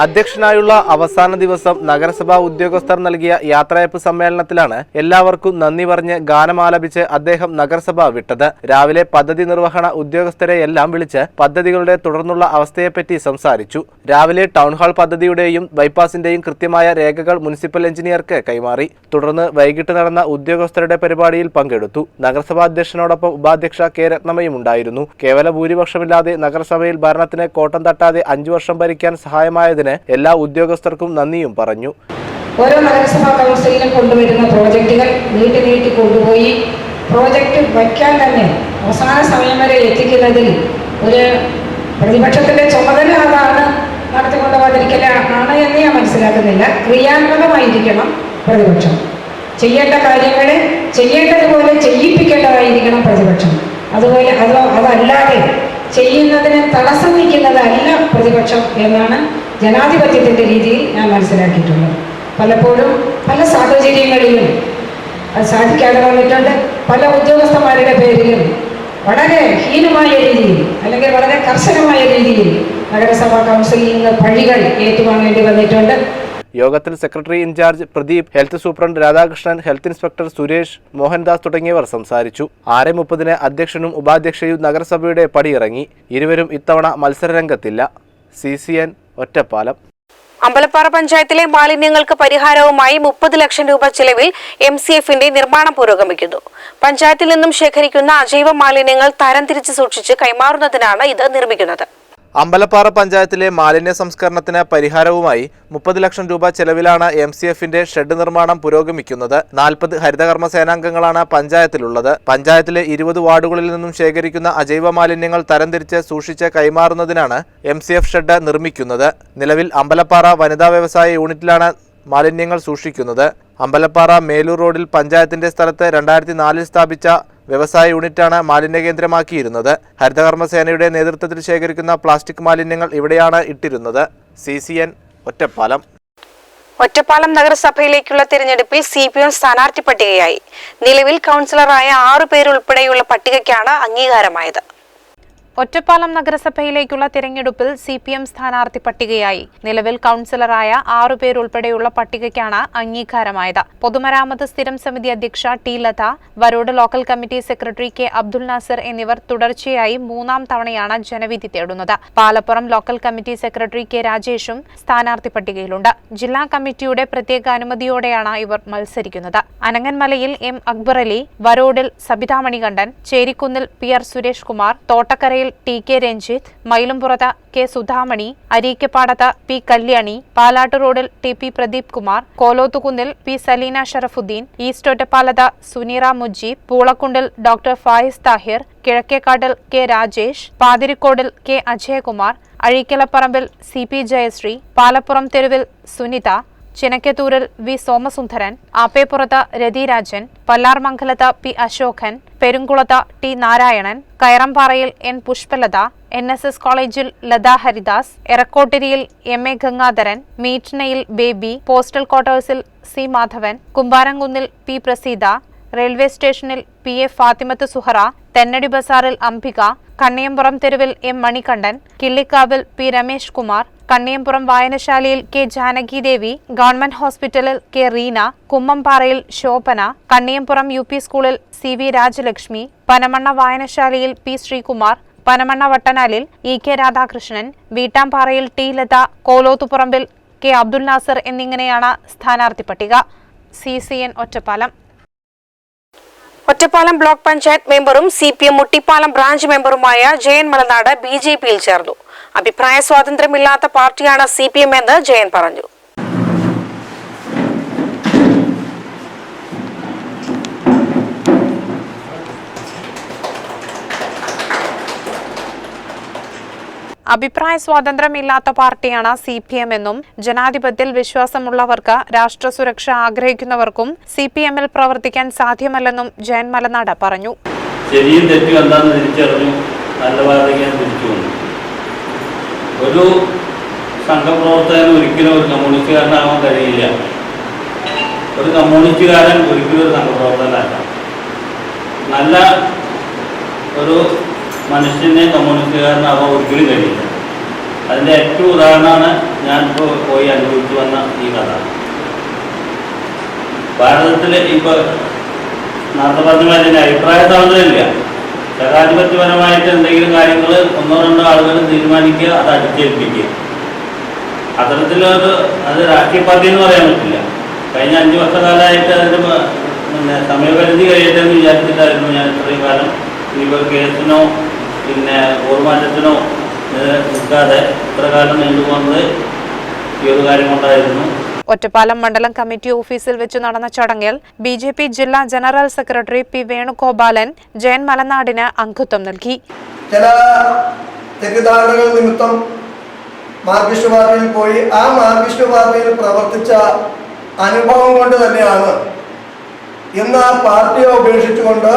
അധ്യക്ഷനായുള്ള അവസാന ദിവസം നഗരസഭാ ഉദ്യോഗസ്ഥർ നൽകിയ യാത്രയപ്പ് സമ്മേളനത്തിലാണ് എല്ലാവർക്കും നന്ദി പറഞ്ഞ് ഗാനമാലപിച്ച് അദ്ദേഹം നഗരസഭ വിട്ടത്. രാവിലെ പദ്ധതി നിർവഹണ ഉദ്യോഗസ്ഥരെയെല്ലാം വിളിച്ച് പദ്ധതികളുടെ തുടർന്നുള്ള അവസ്ഥയെപ്പറ്റി സംസാരിച്ചു. രാവിലെ ടൗൺഹാൾ പദ്ധതിയുടെയും ബൈപ്പാസിന്റെയും കൃത്യമായ രേഖകൾ മുനിസിപ്പൽ എഞ്ചിനീയർക്ക് കൈമാറി. തുടർന്ന് വൈകിട്ട് നടന്ന ഉദ്യോഗസ്ഥരുടെ പരിപാടിയിൽ പങ്കെടുത്തു. നഗരസഭാ അധ്യക്ഷനോടൊപ്പം ഉപാധ്യക്ഷ K രത്നമ്മയും ഉണ്ടായിരുന്നു. കേവല ഭൂരിപക്ഷമില്ലാതെ നഗരസഭയിൽ ഭരണത്തിന് കോട്ടം തട്ടാതെ 5 വർഷം ഭരിക്കാൻ സഹായമായതിന് എല്ലാ ഉദ്യോഗസ്ഥർക്കും നന്ദിയും പറഞ്ഞു. ഓരോ നഗരസഭാ കൗൺസിലിലും കൊണ്ടുവരുന്ന പ്രോജക്റ്റുകൾ നീട്ടി കൊണ്ടുപോയി പ്രോജക്റ്റ് വയ്ക്കാൻ തന്നെ അവസാന സമയം വരെ എത്തിക്കുന്നതിൽ ഒരു പ്രതിപക്ഷത്തിന്റെ ചുമതല അതാണ് നടത്തിക്കൊണ്ടുപോകാതിരിക്കലാണ് എന്ന് ഞാൻ മനസ്സിലാക്കുന്നില്ല. ക്രിയാത്മകമായിരിക്കണം പ്രതിപക്ഷം. ചെയ്യേണ്ട കാര്യങ്ങളെ ചെയ്യേണ്ടതുപോലെ ചെയ്യിപ്പിക്കേണ്ടതായിരിക്കണം പ്രതിപക്ഷം. അതുപോലെ അതല്ലാതെ ചെയ്യുന്നതിന് തടസ്സം നിൽക്കുന്നതല്ല പ്രതിപക്ഷം എന്നാണ് ജനാധിപത്യത്തിൻ്റെ രീതിയിൽ ഞാൻ മനസ്സിലാക്കിയിട്ടുള്ളത്. പലപ്പോഴും പല സാഹചര്യങ്ങളിലും അത് സാധിക്കാതെ വന്നിട്ടുണ്ട്. പല ഉദ്യോഗസ്ഥന്മാരുടെ പേരിലും വളരെ ഹീനമായ രീതിയിൽ അല്ലെങ്കിൽ വളരെ കർശനമായ രീതിയിൽ നഗരസഭാ കൗൺസിലിൽ നിന്ന് പഴികൾ ഏറ്റുവാങ്ങേണ്ടി വന്നിട്ടുണ്ട്. യോഗത്തിൽ secretary in charge Pradeep, health superintendent Radhakrishnan, health inspector Suresh, Mohandas തുടങ്ങിയവർ സംസാരിച്ചു. 6:30 അധ്യക്ഷനും ഉപാധ്യക്ഷയും നഗരസഭയുടെ പടിയിറങ്ങി. ഇരുവരും ഇത്തവണ മത്സരരംഗത്തില്ല. CCN ഒറ്റപ്പാലം. അമ്പലപ്പാറ പഞ്ചായത്തിലെ മാലിന്യങ്ങൾക്ക് പരിഹാരവുമായി 30 ലക്ഷം രൂപ ചെലവിൽ MCFന്റെ നിർമ്മാണം പുരോഗമിക്കുന്നു. പഞ്ചായത്തിൽ നിന്നും ശേഖരിക്കുന്ന അജൈവ മാലിന്യങ്ങൾ തരംതിരിച്ച് സൂക്ഷിച്ച് കൈമാറുന്നതിനാണ് ഇത് നിർമ്മിക്കുന്നത്. അമ്പലപ്പാറ പഞ്ചായത്തിലെ മാലിന്യ സംസ്കരണത്തിന് പരിഹാരവുമായി 30 ലക്ഷം രൂപ ചെലവിലാണ് MCFന്റെ ഷെഡ് നിർമ്മാണം പുരോഗമിക്കുന്നത്. 40 ഹരിതകർമ്മ സേനാംഗങ്ങളാണ് പഞ്ചായത്തിലുള്ളത്. പഞ്ചായത്തിലെ 20 വാർഡുകളിൽ നിന്നും ശേഖരിക്കുന്ന അജൈവ മാലിന്യങ്ങൾ തരംതിരിച്ച് സൂക്ഷിച്ച് കൈമാറുന്നതിനാണ് MCF ഷെഡ് നിർമ്മിക്കുന്നത്. നിലവിൽ അമ്പലപ്പാറ വനിതാ വ്യവസായ യൂണിറ്റിലാണ് മാലിന്യങ്ങൾ സൂക്ഷിക്കുന്നത്. അമ്പലപ്പാറ മേലൂർ റോഡിൽ പഞ്ചായത്തിന്റെ സ്ഥലത്ത് 2004 സ്ഥാപിച്ച വ്യവസായ യൂണിറ്റാണ് മാലിന്യ കേന്ദ്രമാക്കിയിരുന്നത്. ഹരിതകർമ്മസേനയുടെ നേതൃത്വത്തിൽ ശേഖരിക്കുന്ന പ്ലാസ്റ്റിക് മാലിന്യങ്ങൾ ഇവിടെയാണ് ഇട്ടിരുന്നത്. CCN ഒറ്റപ്പാലം. ഒറ്റപ്പാലം നഗരസഭയിലേക്കുള്ള തിരഞ്ഞെടുപ്പിൽ CPM സ്ഥാനാർത്ഥി പട്ടികയായി. നിലവിൽ കൗൺസിലറായ 6 പേരുൾപ്പെടെയുള്ള പട്ടികയ്ക്കാണ് അംഗീകാരമായത്. ഒറ്റപ്പാലം നഗരസഭയിലേക്കുള്ള തിരഞ്ഞെടുപ്പിൽ CPM സ്ഥാനാർത്ഥി പട്ടികയായി. നിലവിൽ കൗൺസിലറായ 6 പേരുൾപ്പെടെയുള്ള പട്ടികയ്ക്കാണ് അംഗീകാരമായത്. പൊതുമരാമത്ത് സ്ഥിരം സമിതി അധ്യക്ഷ T Latha, Varode local committee secretary K Abdul Nasser എന്നിവർ തുടർച്ചയായി 3-ാം തവണയാണ് ജനവിധി തേടുന്നത്. Palappuram local committee secretary K രാജേഷും സ്ഥാനാർത്ഥി പട്ടികയിലുണ്ട്. ജില്ലാ കമ്മിറ്റിയുടെ പ്രത്യേക അനുമതിയോടെയാണ് ഇവർ മത്സരിക്കുന്നത്. അനങ്ങന്മലയിൽ M Akbar Ali, വരോഡിൽ Sabitha Manikandan, ചേരിക്കുന്നിൽ PR Suresh Kumar, തോട്ടക്കരയിൽ TK Ranjith, മയിലുംപുറത്ത് K Sudhamani, അരീക്കപ്പാടത്ത് P Kalyani, Palat റോഡിൽ TP പ്രദീപ് കുമാർ, കോലോത്തുകുന്നിൽ P സലീന ഷറഫുദ്ദീൻ, ഈസ്റ്റ് ഒറ്റപ്പാലത്ത് സുനീറ മുജീബ്, പൂളക്കുണ്ടിൽ ഡോക്ടർ ഫായിസ് താഹിർ, കിഴക്കേക്കാട്ടിൽ K രാജേഷ്, പാതിരിക്കോടിൽ K അജയകുമാർ, അഴീക്കലപ്പറമ്പിൽ CP ജയശ്രീ, പാലപ്പുറം തെരുവിൽ Sunitha, ചിനക്കത്തൂരിൽ V Somasundaran, ആപ്പേപ്പുറത്ത് രതിരാജൻ, പല്ലാർമംഗലത്ത് P Ashokan, പെരുങ്കുളത്ത് T Narayanan, കയറംപാറയിൽ N Pushpalatha, NSS കോളേജിൽ ലത ഹരിദാസ്, എറക്കോട്ടിരിയിൽ MA ഗംഗാധരൻ, മീറ്റ്നയിൽ ബേബി, പോസ്റ്റൽ ക്വാർട്ടേഴ്സിൽ C മാധവൻ, കുമ്പാരംകുന്നിൽ P പ്രസീത, റെയിൽവേ സ്റ്റേഷനിൽ PA ഫാത്തിമത്ത് സുഹറ, തെന്നടി ബസാറിൽ അംബിക, കണ്ണിയമ്പുറം തെരുവിൽ M മണികണ്ഠൻ, കിള്ളിക്കാവിൽ P രമേശ് കുമാർ, കണ്ണിയമ്പുറം വായനശാലയിൽ K ജാനകിദേവി, ഗവൺമെന്റ് ഹോസ്പിറ്റലിൽ K റീന, കുമ്മംപാറയിൽ ശോഭന, കണ്ണിയമ്പുറം UP സ്കൂളിൽ CV രാജലക്ഷ്മി, പനമണ്ണ വായനശാലയിൽ P ശ്രീകുമാർ, പനമണ്ണ വട്ടനാലിൽ EK രാധാകൃഷ്ണൻ, വീട്ടാംപാറയിൽ T ലത, കോലോത്തുപറമ്പിൽ K അബ്ദുൽ നാസർ എന്നിങ്ങനെയാണ് സ്ഥാനാർത്ഥി പട്ടിക. CCN ഒറ്റപ്പാലം. ഒറ്റപ്പാലം ബ്ലോക്ക് പഞ്ചായത്ത് മെമ്പറും CPM മുട്ടിപ്പാലം ബ്രാഞ്ച് മെമ്പറുമായ ജയൻ മലനാട് BJPയിൽ ചേർന്നു. അഭിപ്രായ സ്വാതന്ത്ര്യമില്ലാത്ത പാർട്ടിയാണ് CPM എന്ന് ജയൻ പറഞ്ഞു. അഭിപ്രായ സ്വാതന്ത്ര്യമില്ലാത്ത പാർട്ടിയാണ് CPM എന്നും ജനാധിപത്യത്തിൽ വിശ്വാസമുള്ളവർക്ക് രാഷ്ട്ര സുരക്ഷ ആഗ്രഹിക്കുന്നവർക്കും CPMൽ പ്രവർത്തിക്കാൻ സാധ്യമല്ലെന്നും ജയൻ മലനാട് പറഞ്ഞു. ശരിയും തെറ്റും എന്താണെന്ന് തിരിച്ചറിഞ്ഞു നല്ല വാർത്തയ്ക്കാൻ തിരിച്ചു വന്നു. ഒരു സംഘപ്രവർത്തകന് ഒരിക്കലും ഒരു കമ്മ്യൂണിസ്റ്റുകാരനാവാൻ കഴിയില്ല. ഒരു കമ്മ്യൂണിസ്റ്റുകാരൻ ഒരിക്കലും ഒരു സംഘപ്രവർത്തകനല്ല. നല്ല ഒരു മനുഷ്യനെ കമ്മ്യൂണിസ്റ്റുകാരനാവാൻ ഒരിക്കലും കഴിയില്ല. അതിൻ്റെ ഏറ്റവും ഉദാഹരണമാണ് ഞാനിപ്പോൾ പോയി അനുഭവിച്ചു വന്ന ഈ കഥ. ഭാരതത്തിൽ ഇപ്പോൾ നേരത്തെ പറഞ്ഞ അതിൻ്റെ അഭിപ്രായ സ്വാതന്ത്ര്യമില്ല. ജനാധിപത്യപരമായിട്ട് എന്തെങ്കിലും കാര്യങ്ങൾ ഒന്നോ രണ്ടോ ആളുകൾ തീരുമാനിക്കുക, അത് അടിച്ചേൽപ്പിക്കുക. അത്തരത്തിലൊരു അത് രാഷ്ട്രീയ പാർട്ടി എന്ന് പറയാൻ പറ്റില്ല. കഴിഞ്ഞ 5 വർഷക്കാലമായിട്ട് അതിൻ്റെ സമയപരിധി കഴിയട്ടെ എന്ന് വിചാരിച്ചിട്ടായിരുന്നു ഞാൻ ഇത്രയും കാലം ഇപ്പോൾ കേസിനോ പിന്നെ ഓർമാറ്റത്തിനോ നിൽക്കാതെ ഇത്ര കാലം നീണ്ടുപോകുന്നത് ഈ ഒരു കാര്യം കൊണ്ടായിരുന്നു. ഒറ്റപ്പാലം മണ്ഡലം കമ്മിറ്റി ഓഫീസിൽ വെച്ച് നടന്ന ചടങ്ങിൽ BJP ജില്ലാ general secretary P. Venugopalan Jayan മലനാടിന് അംഗത്വം നൽകി. ചില തെറ്റിദ്ധാരണകൾ നിമിത്തം മാർക്സിസ്റ്റ് പാർട്ടിയിൽ പോയി ആ മാർക്സിസ്റ്റ് പാർട്ടിയിൽ പ്രവർത്തിച്ച അനുഭവം കൊണ്ട് തന്നെയാണ് ഇന്ന് ആ പാർട്ടിയെ ഉപേക്ഷിച്ചുകൊണ്ട്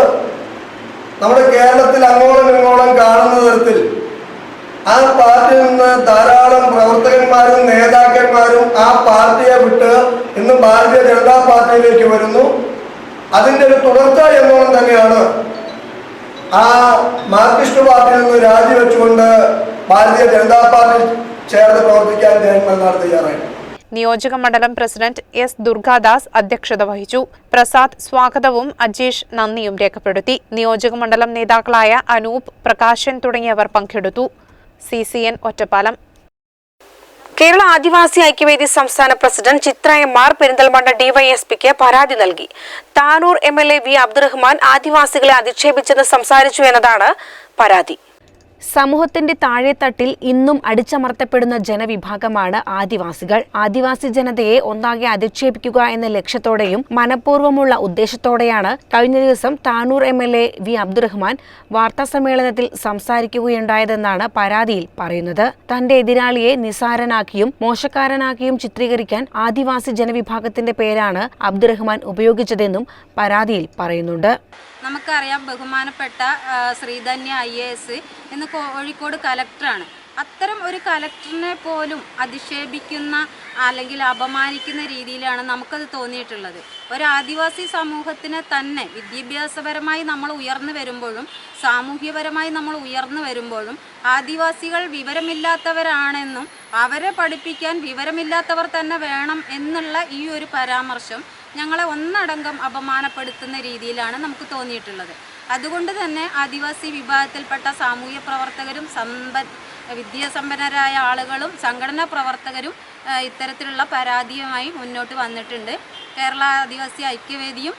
നമ്മുടെ കേരളത്തിൽ അങ്ങോളം ഇങ്ങോളം കാണുന്ന തരത്തിൽ ആ പാർട്ടിയിൽ നിന്ന് ധാരാളം പ്രവർത്തകന്മാരും നേതാക്കന്മാരും ആ പാർട്ടിയെ വിട്ട് ഇന്ന് ഭാരതീയ ജനതാ പാർട്ടിയിലേക്ക് വരുന്നു. അതിൻ്റെ ഒരു തുടർച്ച എന്നോണം തന്നെയാണ് ആ മാർക്സിസ്റ്റ് പാർട്ടിയിൽ നിന്ന് രാജിവെച്ചുകൊണ്ട് ഭാരതീയ ജനതാ പാർട്ടി ചേർന്ന് പ്രവർത്തിക്കാൻ ജയൻ മലനാട് തയ്യാറായി. നിയോജക മണ്ഡലം പ്രസിഡന്റ് S. ദുർഗാദാസ് അധ്യക്ഷത വഹിച്ചു. പ്രസാദ് സ്വാഗതവും അജീഷ് നന്ദിയും രേഖപ്പെടുത്തി. നിയോജക മണ്ഡലം നേതാക്കളായ അനൂപ്, പ്രകാശൻ തുടങ്ങിയവർ പങ്കെടുത്തു. CCN ഒറ്റപ്പാലം. കേരള ആദിവാസി ഐക്യവേദി സംസ്ഥാന പ്രസിഡന്റ് ചിത്ര MR പെരിന്തൽമണ്ണ DYSPക്ക് പരാതി നൽകി. Tanur MLA V. അബ്ദുറഹ്മാൻ ആദിവാസികളെ അധിക്ഷേപിച്ചെന്ന് സംസാരിച്ചു എന്നതാണ് പരാതി. സമൂഹത്തിന്റെ താഴെത്തട്ടിൽ ഇന്നും അടിച്ചമർത്തപ്പെടുന്ന ജനവിഭാഗമാണ് ആദിവാസികൾ. ആദിവാസി ജനതയെ ഒന്നാകെ അധിക്ഷേപിക്കുക എന്ന ലക്ഷ്യത്തോടെയും മനഃപൂർവ്വമുള്ള ഉദ്ദേശത്തോടെയാണ് കഴിഞ്ഞ ദിവസം താനൂർ MLA V. അബ്ദുറഹ്മാൻ വാർത്താസമ്മേളനത്തിൽ സംസാരിക്കുകയുണ്ടായതെന്നാണ് പരാതിയിൽ പറയുന്നത്. തന്റെ എതിരാളിയെ നിസാരനാക്കിയും മോശക്കാരനാക്കിയും ചിത്രീകരിക്കാൻ ആദിവാസി ജനവിഭാഗത്തിന്റെ പേരാണ് അബ്ദുറഹ്മാൻ ഉപയോഗിച്ചതെന്നും പരാതിയിൽ പറയുന്നുണ്ട്. നമുക്കറിയാം, ബഹുമാനപ്പെട്ട ശ്രീധന്യ IAS ഇന്ന് കോഴിക്കോട് കലക്ടറാണ്. അത്തരം ഒരു കലക്ടറിനെ പോലും അധിക്ഷേപിക്കുന്ന അല്ലെങ്കിൽ അപമാനിക്കുന്ന രീതിയിലാണ് നമുക്കത് തോന്നിയിട്ടുള്ളത്. ഒരു ആദിവാസി സമൂഹത്തിന് തന്നെ വിദ്യാഭ്യാസപരമായി നമ്മൾ ഉയർന്നു വരുമ്പോഴും സാമൂഹ്യപരമായി നമ്മൾ ഉയർന്നു വരുമ്പോഴും ആദിവാസികൾ വിവരമില്ലാത്തവരാണെന്നും അവരെ പഠിപ്പിക്കാൻ വിവരമില്ലാത്തവർ തന്നെ വേണം എന്നുള്ള ഈ ഒരു പരാമർശം ഞങ്ങളെ ഒന്നടങ്കം അപമാനപ്പെടുത്തുന്ന രീതിയിലാണ് നമുക്ക് തോന്നിയിട്ടുള്ളത്. അതുകൊണ്ട് തന്നെ ആദിവാസി വിഭാഗത്തിൽപ്പെട്ട സാമൂഹ്യ പ്രവർത്തകരും വിദ്യാസമ്പന്നരായ ആളുകളും സംഘടനാ പ്രവർത്തകരും ഇത്തരത്തിലുള്ള പരാതിയുമായി മുന്നോട്ട് വന്നിട്ടുണ്ട്. കേരള ആദിവാസി ഐക്യവേദിയും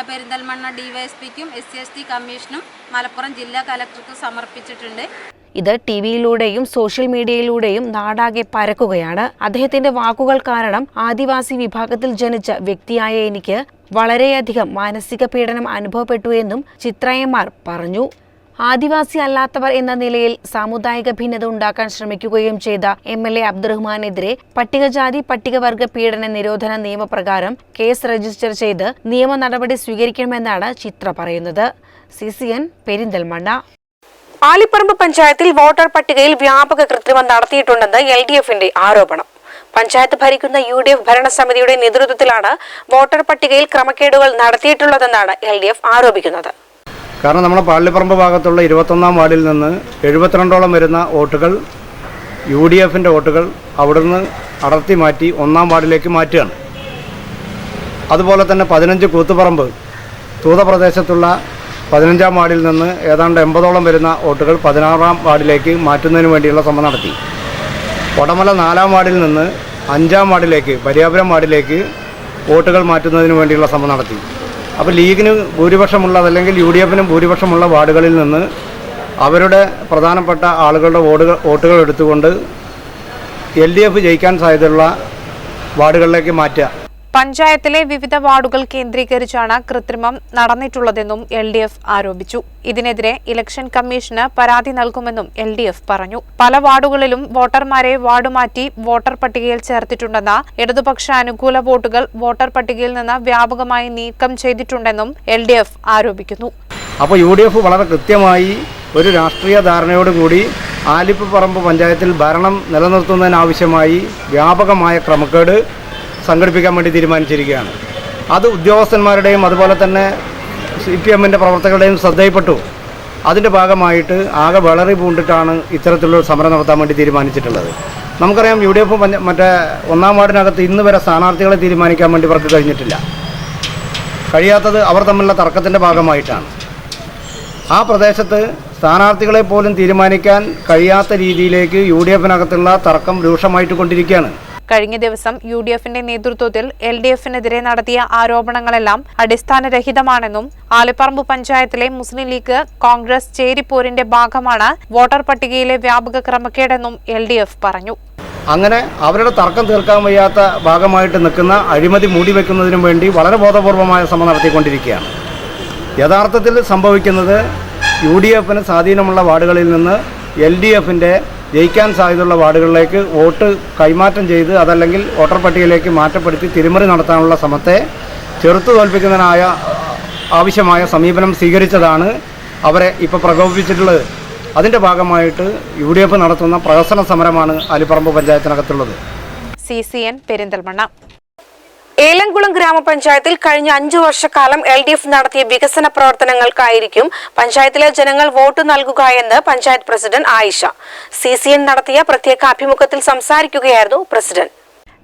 പെരിന്തൽമണ്ണ DYSPക്കും SC/ST കമ്മീഷനും മലപ്പുറം ജില്ലാ കലക്ടർക്കും സമർപ്പിച്ചിട്ടുണ്ട്. ഇത് ടിവിയിലൂടെയും സോഷ്യൽ മീഡിയയിലൂടെയും നാടാകെ പരക്കുകയാണ്. അദ്ദേഹത്തിന്റെ വാക്കുകൾ കാരണം ആദിവാസി വിഭാഗത്തിൽ ജനിച്ച വ്യക്തിയായ എനിക്ക് വളരെയധികം മാനസിക പീഡനം അനുഭവപ്പെട്ടു എന്നും ചിത്ര MR പറഞ്ഞു. ആദിവാസി അല്ലാത്തവർ എന്ന നിലയിൽ സാമുദായിക ഭിന്നത ഉണ്ടാക്കാൻ ശ്രമിക്കുകയും ചെയ്ത MLA അബ്ദുറഹ്മാനെതിരെ പട്ടികജാതി പട്ടികവർഗ പീഡന നിരോധന നിയമപ്രകാരം കേസ് രജിസ്റ്റർ ചെയ്ത് നിയമ നടപടി സ്വീകരിക്കണമെന്നാണ് ചിത്ര പറയുന്നത്. CCN പെരിന്തൽമണ്ണ. ആലിപ്പറമ്പ് പഞ്ചായത്തിൽ വോട്ടർ പട്ടികയിൽ വ്യാപക കൃത്രിമം നടത്തിയിട്ടുണ്ടെന്ന് LDFന്റെ ആരോപണം. പഞ്ചായത്ത് ഭരിക്കുന്ന UDF ഭരണസമിതിയുടെ നേതൃത്വത്തിലാണ് വോട്ടർ പട്ടികയിൽ ക്രമക്കേടുകൾ നടത്തിയിട്ടുള്ളതെന്നാണ് LDF ആരോപിക്കുന്നത്. കാരണം നമ്മുടെ പാലിപ്പറമ്പ് ഭാഗത്തുള്ള 21-ാം വാർഡിൽ നിന്ന് 72ഓളം വരുന്ന വോട്ടുകൾ UDFന്റെ വോട്ടുകൾ അവിടുന്ന് അടർത്തി മാറ്റി 1-ാം വാർഡിലേക്ക് മാറ്റുകയാണ്. അതുപോലെ തന്നെ 15 കൂത്തുപറമ്പ് തൂതപ്രദേശത്തുള്ള 15-ാം വാർഡിൽ നിന്ന് ഏതാണ്ട് 80ഓളം വരുന്ന വോട്ടുകൾ 16-ാം വാർഡിലേക്ക് മാറ്റുന്നതിന് വേണ്ടിയുള്ള ശ്രമം നടത്തി. കൊടമല 4-ാം വാർഡിൽ നിന്ന് 5-ാം വാർഡിലേക്ക് പരിയാപുരം വാർഡിലേക്ക് വോട്ടുകൾ മാറ്റുന്നതിന് വേണ്ടിയുള്ള ശ്രമം നടത്തി. അപ്പോൾ ലീഗിന് ഭൂരിപക്ഷമുള്ള അല്ലെങ്കിൽ UDFനും ഭൂരിപക്ഷമുള്ള വാർഡുകളിൽ നിന്ന് അവരുടെ പ്രധാനപ്പെട്ട ആളുകളുടെ വോട്ടുകൾ എടുത്തുകൊണ്ട് LDF ജയിക്കാൻ സാധ്യതയുള്ള വാർഡുകളിലേക്ക് മാറ്റുക. പഞ്ചായത്തിലെ വിവിധ വാർഡുകൾ കേന്ദ്രീകരിച്ചാണ് കൃത്രിമം നടന്നിട്ടുള്ളതെന്നും LDF ആരോപിച്ചു. ഇതിനെതിരെ ഇലക്ഷൻ കമ്മീഷന് പരാതി നൽകുമെന്നും LDF പറഞ്ഞു. പല വാർഡുകളിലും വോട്ടർമാരെ വാർഡ് മാറ്റി വോട്ടർ പട്ടികയിൽ ചേർത്തിട്ടുണ്ടെന്ന ഇടതുപക്ഷ അനുകൂല വോട്ടുകൾ വോട്ടർ പട്ടികയിൽ നിന്ന് വ്യാപകമായി നീക്കം ചെയ്തിട്ടുണ്ടെന്നും LDF ആരോപിക്കുന്നു. അപ്പോൾ UDF വളരെ കൃത്യമായി ഒരു രാഷ്ട്രീയ ധാരണയോടുകൂടി ആലിപ്പറമ്പ് പഞ്ചായത്തിൽ ഭരണം നിലനിർത്തുന്നതിനാവശ്യമായി വ്യാപകമായ ക്രമക്കേട് സംഘടിപ്പിക്കാൻ വേണ്ടി തീരുമാനിച്ചിരിക്കുകയാണ്. അത് ഉദ്യോഗസ്ഥന്മാരുടെയും അതുപോലെ തന്നെ CPMൻ്റെ പ്രവർത്തകരുടെയും ശ്രദ്ധയിൽപ്പെട്ടു. അതിൻ്റെ ഭാഗമായിട്ട് ആകെ വളറി പൂണ്ടിട്ടാണ് ഇത്തരത്തിലുള്ള സമരം നടത്താൻ വേണ്ടി തീരുമാനിച്ചിട്ടുള്ളത്. നമുക്കറിയാം UDF മറ്റേ 1-ാം വാർഡിനകത്ത് ഇന്ന് വരെ സ്ഥാനാർത്ഥികളെ തീരുമാനിക്കാൻ വേണ്ടി ഇവർക്ക് കഴിഞ്ഞിട്ടില്ല. കഴിയാത്തത് അവർ തമ്മിലുള്ള തർക്കത്തിൻ്റെ ഭാഗമായിട്ടാണ്. ആ പ്രദേശത്ത് സ്ഥാനാർത്ഥികളെ പോലും തീരുമാനിക്കാൻ കഴിയാത്ത രീതിയിലേക്ക് UDFനകത്തുള്ള തർക്കം രൂക്ഷമായിട്ട് കൊണ്ടിരിക്കുകയാണ്. കഴിഞ്ഞ ദിവസം UDFന്റെ നേതൃത്വത്തിൽ LDFനെതിരെ നടത്തിയ ആരോപണങ്ങളെല്ലാം അടിസ്ഥാനരഹിതമാണെന്നും ആലിപ്പറമ്പ് പഞ്ചായത്തിലെ മുസ്ലിം ലീഗ് കോൺഗ്രസ് ചേരിപ്പോരിന്റെ ഭാഗമാണ് വോട്ടർ പട്ടികയിലെ വ്യാപക ക്രമക്കേടെന്നും LDF പറഞ്ഞു. അങ്ങനെ അവരുടെ തർക്കം തീർക്കാൻ വയ്യാത്ത ഭാഗമായിട്ട് നിൽക്കുന്ന അഴിമതി മൂടിവെക്കുന്നതിനും വേണ്ടി വളരെ ബോധപൂർവമായ ശ്രമം നടത്തിക്കൊണ്ടിരിക്കുകയാണ്. യഥാർത്ഥത്തിൽ സംഭവിക്കുന്നത് UDFന് സ്വാധീനമുള്ള വാർഡുകളിൽ നിന്ന് LDFന്റെ ജയിക്കാൻ സാധ്യതയുള്ള വാർഡുകളിലേക്ക് വോട്ട് കൈമാറ്റം ചെയ്ത് അതല്ലെങ്കിൽ വോട്ടർ പട്ടികയിലേക്ക് മാറ്റപ്പെടുത്തി തിരിമറി നടത്താനുള്ള ശ്രമത്തെ ചെറുത്തു തോൽപ്പിക്കുന്നതിനായ ആവശ്യമായ സമീപനം സ്വീകരിച്ചതാണ് അവരെ ഇപ്പോൾ പ്രകോപിപ്പിച്ചിട്ടുള്ളത്. അതിൻ്റെ ഭാഗമായിട്ട് UDF നടത്തുന്ന പ്രഹസന സമരമാണ് ആലിപ്പറമ്പ് പഞ്ചായത്തിനകത്തുള്ളത്. CCN പെരിന്തൽമണ്ണ. ഏലംകുളം ഗ്രാമപഞ്ചായത്തിൽ കഴിഞ്ഞ 5 വർഷക്കാലം LDF നടത്തിയ വികസന പ്രവർത്തനങ്ങൾക്കായിരിക്കും പഞ്ചായത്തിലെ ജനങ്ങൾ വോട്ട് നൽകുക എന്ന് പഞ്ചായത്ത് പ്രസിഡന്റ് ആയിഷ. CCN നടത്തിയ പ്രത്യേക അഭിമുഖത്തിൽ സംസാരിക്കുകയായിരുന്നു പ്രസിഡന്റ്.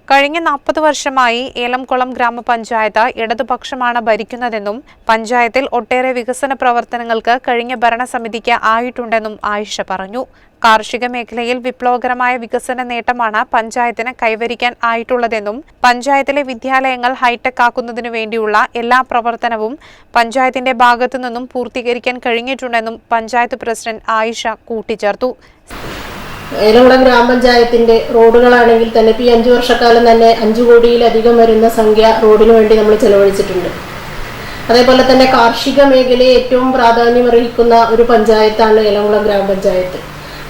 കഴിഞ്ഞ 40 വർഷമായി ഏലംകുളം ഗ്രാമപഞ്ചായത്ത് ഇടതുപക്ഷമാണ് ഭരിക്കുന്നതെന്നും പഞ്ചായത്തിൽ ഒട്ടേറെ വികസന പ്രവർത്തനങ്ങൾക്ക് കഴിഞ്ഞ ഭരണസമിതിക്ക് ആയിട്ടുണ്ടെന്നും ആയിഷ പറഞ്ഞു. കാർഷിക മേഖലയിൽ വിപ്ലവകരമായ വികസന നേട്ടമാണ് പഞ്ചായത്തിന് കൈവരിക്കാൻ ആയിട്ടുള്ളതെന്നും പഞ്ചായത്തിലെ വിദ്യാലയങ്ങൾ ഹൈടെക് ആക്കുന്നതിനു വേണ്ടിയുള്ള എല്ലാ പ്രവർത്തനവും പഞ്ചായത്തിന്റെ ഭാഗത്തു നിന്നും പൂർത്തീകരിക്കാൻ കഴിഞ്ഞിട്ടുണ്ടെന്നും പഞ്ചായത്ത് പ്രസിഡന്റ് ആയിഷ കൂട്ടിച്ചേർത്തു. ഏലംകുളം ഗ്രാമപഞ്ചായത്തിന്റെ റോഡുകളാണെങ്കിൽ തന്നെ ഈ 5 വർഷക്കാലം തന്നെ 5 കോടിയിലധികം വരുന്ന സംഖ്യ റോഡിന് വേണ്ടി നമ്മൾ ചെലവഴിച്ചിട്ടുണ്ട്. അതേപോലെ തന്നെ കാർഷിക മേഖലയെ ഏറ്റവും പ്രാധാന്യമർഹിക്കുന്ന ഒരു പഞ്ചായത്താണ് ഏലംകുളം ഗ്രാമപഞ്ചായത്ത്.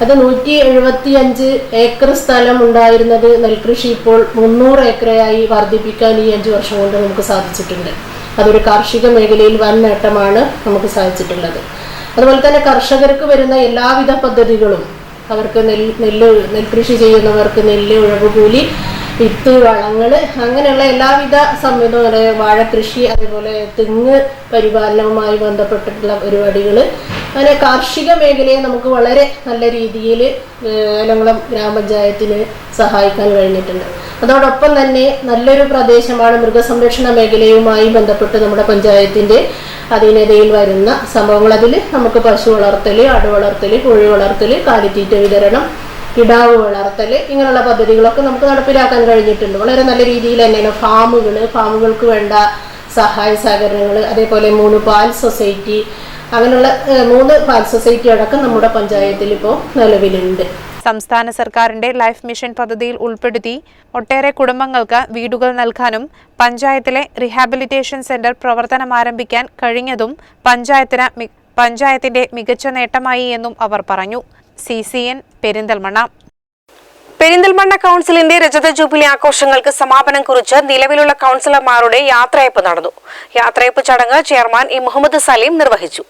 അത് 175 ഏക്കർ സ്ഥലം ഉണ്ടായിരുന്നത് നെൽകൃഷി ഇപ്പോൾ 300 ഏക്കറായി വർദ്ധിപ്പിക്കാൻ ഈ 5 വർഷം കൊണ്ട് നമുക്ക് സാധിച്ചിട്ടുണ്ട്. അതൊരു കാർഷിക മേഖലയിൽ വൻ നേട്ടമാണ് നമുക്ക് സാധിച്ചിട്ടുള്ളത്. അതുപോലെ തന്നെ കർഷകർക്ക് വരുന്ന എല്ലാവിധ പദ്ധതികളും അവർക്ക് നെൽകൃഷി ചെയ്യുന്നവർക്ക് നെല്ല്, ഉഴവുകൂലി, വിത്ത്, വളങ്ങൾ, അങ്ങനെയുള്ള എല്ലാവിധ സംവിധാനം, വാഴക്കൃഷി, അതേപോലെ തെങ്ങ് പരിപാലനവുമായി ബന്ധപ്പെട്ടിട്ടുള്ള പരിപാടികൾ, അങ്ങനെ കാർഷിക മേഖലയെ നമുക്ക് വളരെ നല്ല രീതിയിൽ ഏലംകുളം ഗ്രാമപഞ്ചായത്തിന് സഹായിക്കാൻ കഴിഞ്ഞിട്ടുണ്ട്. അതോടൊപ്പം തന്നെ നല്ലൊരു പ്രദേശമാണ് മൃഗസംരക്ഷണ മേഖലയുമായി ബന്ധപ്പെട്ട് നമ്മുടെ പഞ്ചായത്തിൻ്റെ അധീനതയിൽ വരുന്ന സംഭവങ്ങൾ. അതിൽ നമുക്ക് പശു വളർത്തൽ, ആട് വളർത്തൽ, കോഴി വളർത്തൽ, കാലിത്തീറ്റ വിതരണം, കിടാവ് വളർത്തൽ, ഇങ്ങനെയുള്ള പദ്ധതികളൊക്കെ നമുക്ക് നടപ്പിലാക്കാൻ കഴിഞ്ഞിട്ടുണ്ട്. വളരെ നല്ല രീതിയിൽ തന്നെയാണ് ഫാമുകൾക്ക് വേണ്ട സഹായ സഹകരണങ്ങൾ, അതേപോലെ 3 പാൽ സൊസൈറ്റി, അങ്ങനെയുള്ള 3 പാൽ സൊസൈറ്റി അടക്കം നമ്മുടെ പഞ്ചായത്തിൽ ഇപ്പോൾ നിലവിലുണ്ട്. സംസ്ഥാന സർക്കാരിന്റെ ലൈഫ് മിഷൻ പദ്ധതിയിൽ ഉൾപ്പെടുത്തി ഒട്ടേറെ കുടുംബങ്ങൾക്ക് വീടുകൾ നൽകാനും പഞ്ചായത്തിലെ റീഹാബിലിറ്റേഷൻ സെന്റർ പ്രവർത്തനം ആരംഭിക്കാൻ കഴിഞ്ഞതും പഞ്ചായത്തിന്റെ മികച്ച നേട്ടമായി എന്നും അവർ പറഞ്ഞു. CCN പെരിന്തൽമണ്ണ. പെരിന്തൽമണ്ണ കൗൺസിലിന്റെ രജത ജൂബിലി ആഘോഷങ്ങൾക്ക് സമാപനം കുറിച്ച് നിലവിലുള്ള കൗൺസിലർമാരുടെ യാത്രയയപ്പ് നടന്നു. യാത്രയയപ്പ് ചടങ്ങ് ചെയർമാൻ മുഹമ്മദ് സലീം നിർവഹിച്ചു.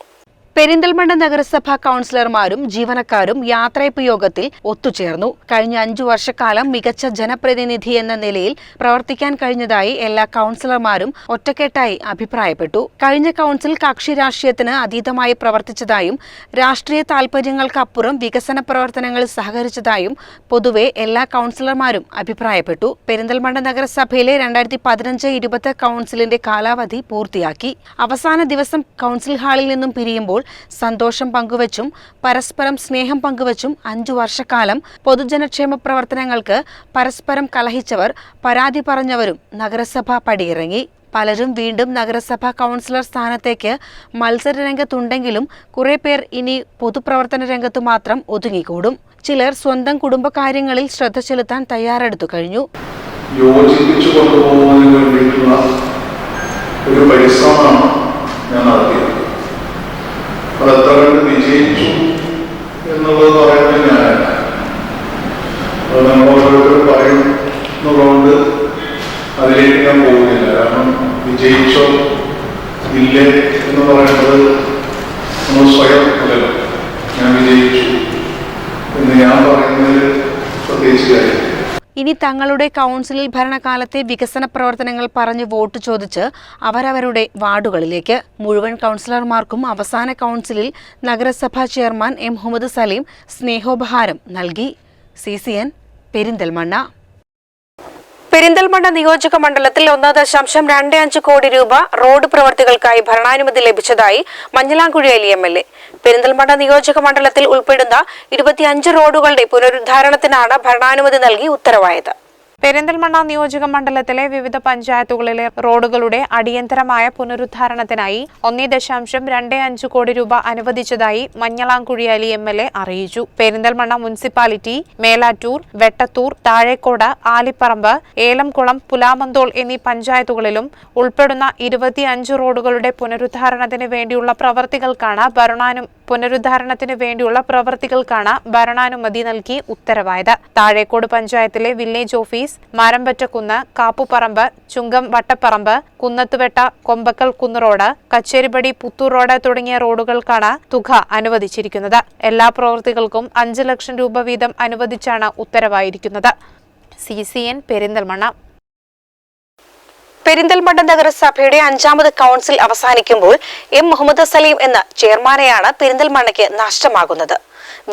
പെരിന്തൽമണ്ണ നഗരസഭാ കൗൺസിലർമാരും ജീവനക്കാരും യാത്രയപ്പ് യോഗത്തിൽ ഒത്തുചേർന്നു. കഴിഞ്ഞ 5 വർഷക്കാലം മികച്ച ജനപ്രതിനിധി എന്ന നിലയിൽ പ്രവർത്തിക്കാൻ കഴിഞ്ഞതായി എല്ലാ കൗൺസിലർമാരും ഒറ്റക്കെട്ടായി അഭിപ്രായപ്പെട്ടു. കഴിഞ്ഞ കൗൺസിൽ കക്ഷി രാഷ്ട്രീയത്തിന് അതീതമായി പ്രവർത്തിച്ചതായും രാഷ്ട്രീയ താൽപര്യങ്ങൾക്കപ്പുറം വികസന പ്രവർത്തനങ്ങളിൽ സഹകരിച്ചതായും പൊതുവെ എല്ലാ കൗൺസിലർമാരും അഭിപ്രായപ്പെട്ടു. പെരിന്തൽമണ്ണ നഗരസഭയിലെ 2015-20 കൗൺസിലിന്റെ കാലാവധി പൂർത്തിയാക്കി. അവസാന ദിവസം കൗൺസിൽ ഹാളിൽ നിന്നും പിരിയുമ്പോൾ സന്തോഷം പങ്കുവച്ചും പരസ്പരം സ്നേഹം പങ്കുവച്ചും 5 വർഷക്കാലം പൊതുജനക്ഷേമ പ്രവർത്തനങ്ങൾക്ക് പരസ്പരം കലഹിച്ചവർ, പരാതി പറഞ്ഞവരും നഗരസഭ പടിയിറങ്ങി. പലരും വീണ്ടും നഗരസഭാ കൗൺസിലർ സ്ഥാനത്തേക്ക് മത്സരരംഗത്തുണ്ടെങ്കിലും കുറെ പേർ ഇനി പൊതുപ്രവർത്തന രംഗത്തു മാത്രം ഒതുങ്ങിക്കൂടും. ചിലർ സ്വന്തം കുടുംബകാര്യങ്ങളിൽ ശ്രദ്ധ ചെലുത്താൻ തയ്യാറെടുത്തു കഴിഞ്ഞു. യോജിപ്പിച്ചു കൊണ്ടുപോകുന്നതിന് വേണ്ടിയിട്ടുള്ള ഒരു പരിശ്രമമാണ് ഞാൻ നടത്തിയത്. അത് എത്ര കണ്ട് വിജയിച്ചു എന്നുള്ളത് പറയുന്നത് ഞാനല്ല. അത് നമ്മൾ ഓരോരുത്തർ പറയുന്നതുകൊണ്ട് അതിലേക്ക് ഞാൻ പോകുന്നില്ല. കാരണം വിജയിച്ചോ ഇല്ലേ എന്ന് പറയുന്നത് നമ്മൾ സ്വയം അല്ലല്ലോ. ഞാൻ വിജയിച്ചു എന്ന് ഞാൻ പറയുന്നതിൽ പ്രത്യേകിച്ച് കാര്യം. ഇനി തങ്ങളുടെ കൗൺസിലിൽ ഭരണകാലത്തെ വികസന പ്രവർത്തനങ്ങൾ പറഞ്ഞ് വോട്ട് ചോദിച്ച് അവരവരുടെ വാർഡുകളിലേക്ക്. മുഴുവൻ കൗൺസിലർമാർക്കും അവസാന കൗൺസിലിൽ നഗരസഭാ ചെയർമാൻ എം മുഹമ്മദ് സലീം സ്നേഹോപഹാരം നൽകി. CCN പെരിന്തൽമണ്ണ. പെരിന്തൽമണ്ണ നിയോജക മണ്ഡലത്തിൽ 1.25 കോടി രൂപ റോഡ് പ്രവൃത്തികൾക്കായി ഭരണാനുമതി ലഭിച്ചതായി മഞ്ഞളാംകുഴി അലി MLA. പെരിന്തൽമണ്ണ നിയോജക മണ്ഡലത്തിൽ ഉൾപ്പെടുന്ന 25 റോഡുകളുടെ പുനരുദ്ധാരണത്തിനാണ് ഭരണാനുമതി നൽകി ഉത്തരവായത്. പെരിന്തൽമണ്ണ നിയോജക മണ്ഡലത്തിലെ വിവിധ പഞ്ചായത്തുകളിലെ റോഡുകളുടെ അടിയന്തരമായ പുനരുദ്ധാരണത്തിനായി 1.25 കോടി രൂപ അനുവദിച്ചതായി മഞ്ഞളാംകുഴി അലി MLA അറിയിച്ചു. പെരിന്തൽമണ്ണ മുനിസിപ്പാലിറ്റി, മേലാറ്റൂർ, വെട്ടത്തൂർ, താഴേക്കോട്, ആലിപ്പറമ്പ്, ഏലംകുളം, പുലാമന്തോൾ എന്നീ പഞ്ചായത്തുകളിലും ഉൾപ്പെടുന്ന 25 റോഡുകളുടെ പുനരുദ്ധാരണത്തിന് വേണ്ടിയുള്ള ഭരണാനുമതി നൽകി ഉത്തരവായത്. താഴേക്കോട് പഞ്ചായത്തിലെ വില്ലേജ് ഓഫീസ്, മരമ്പറ്റക്കുന്ന്, കാപ്പുപറമ്പ്, ചുങ്കം വട്ടപ്പറമ്പ്, കുന്നത്തുവെട്ട, കൊമ്പക്കൽ കുന്ന് റോഡ്, കച്ചേരിപ്പടി, പുത്തൂർ റോഡ് തുടങ്ങിയ റോഡുകൾക്കാണ് തുക അനുവദിച്ചിരിക്കുന്നത്. എല്ലാ പ്രവൃത്തികൾക്കും 5 ലക്ഷം രൂപ വീതം അനുവദിച്ചാണ് ഉത്തരവായിരിക്കുന്നത്. CCN പെരിന്തൽമണ്ണ. പെരിന്തൽമണ്ണ നഗരസഭയുടെ 5ാമത് കൗൺസിൽ അവസാനിക്കുമ്പോൾ എം മുഹമ്മദ് സലീം എന്ന ചെയർമാനെയാണ് പെരിന്തൽമണ്ണയ്ക്ക് നഷ്ടമാകുന്നത്.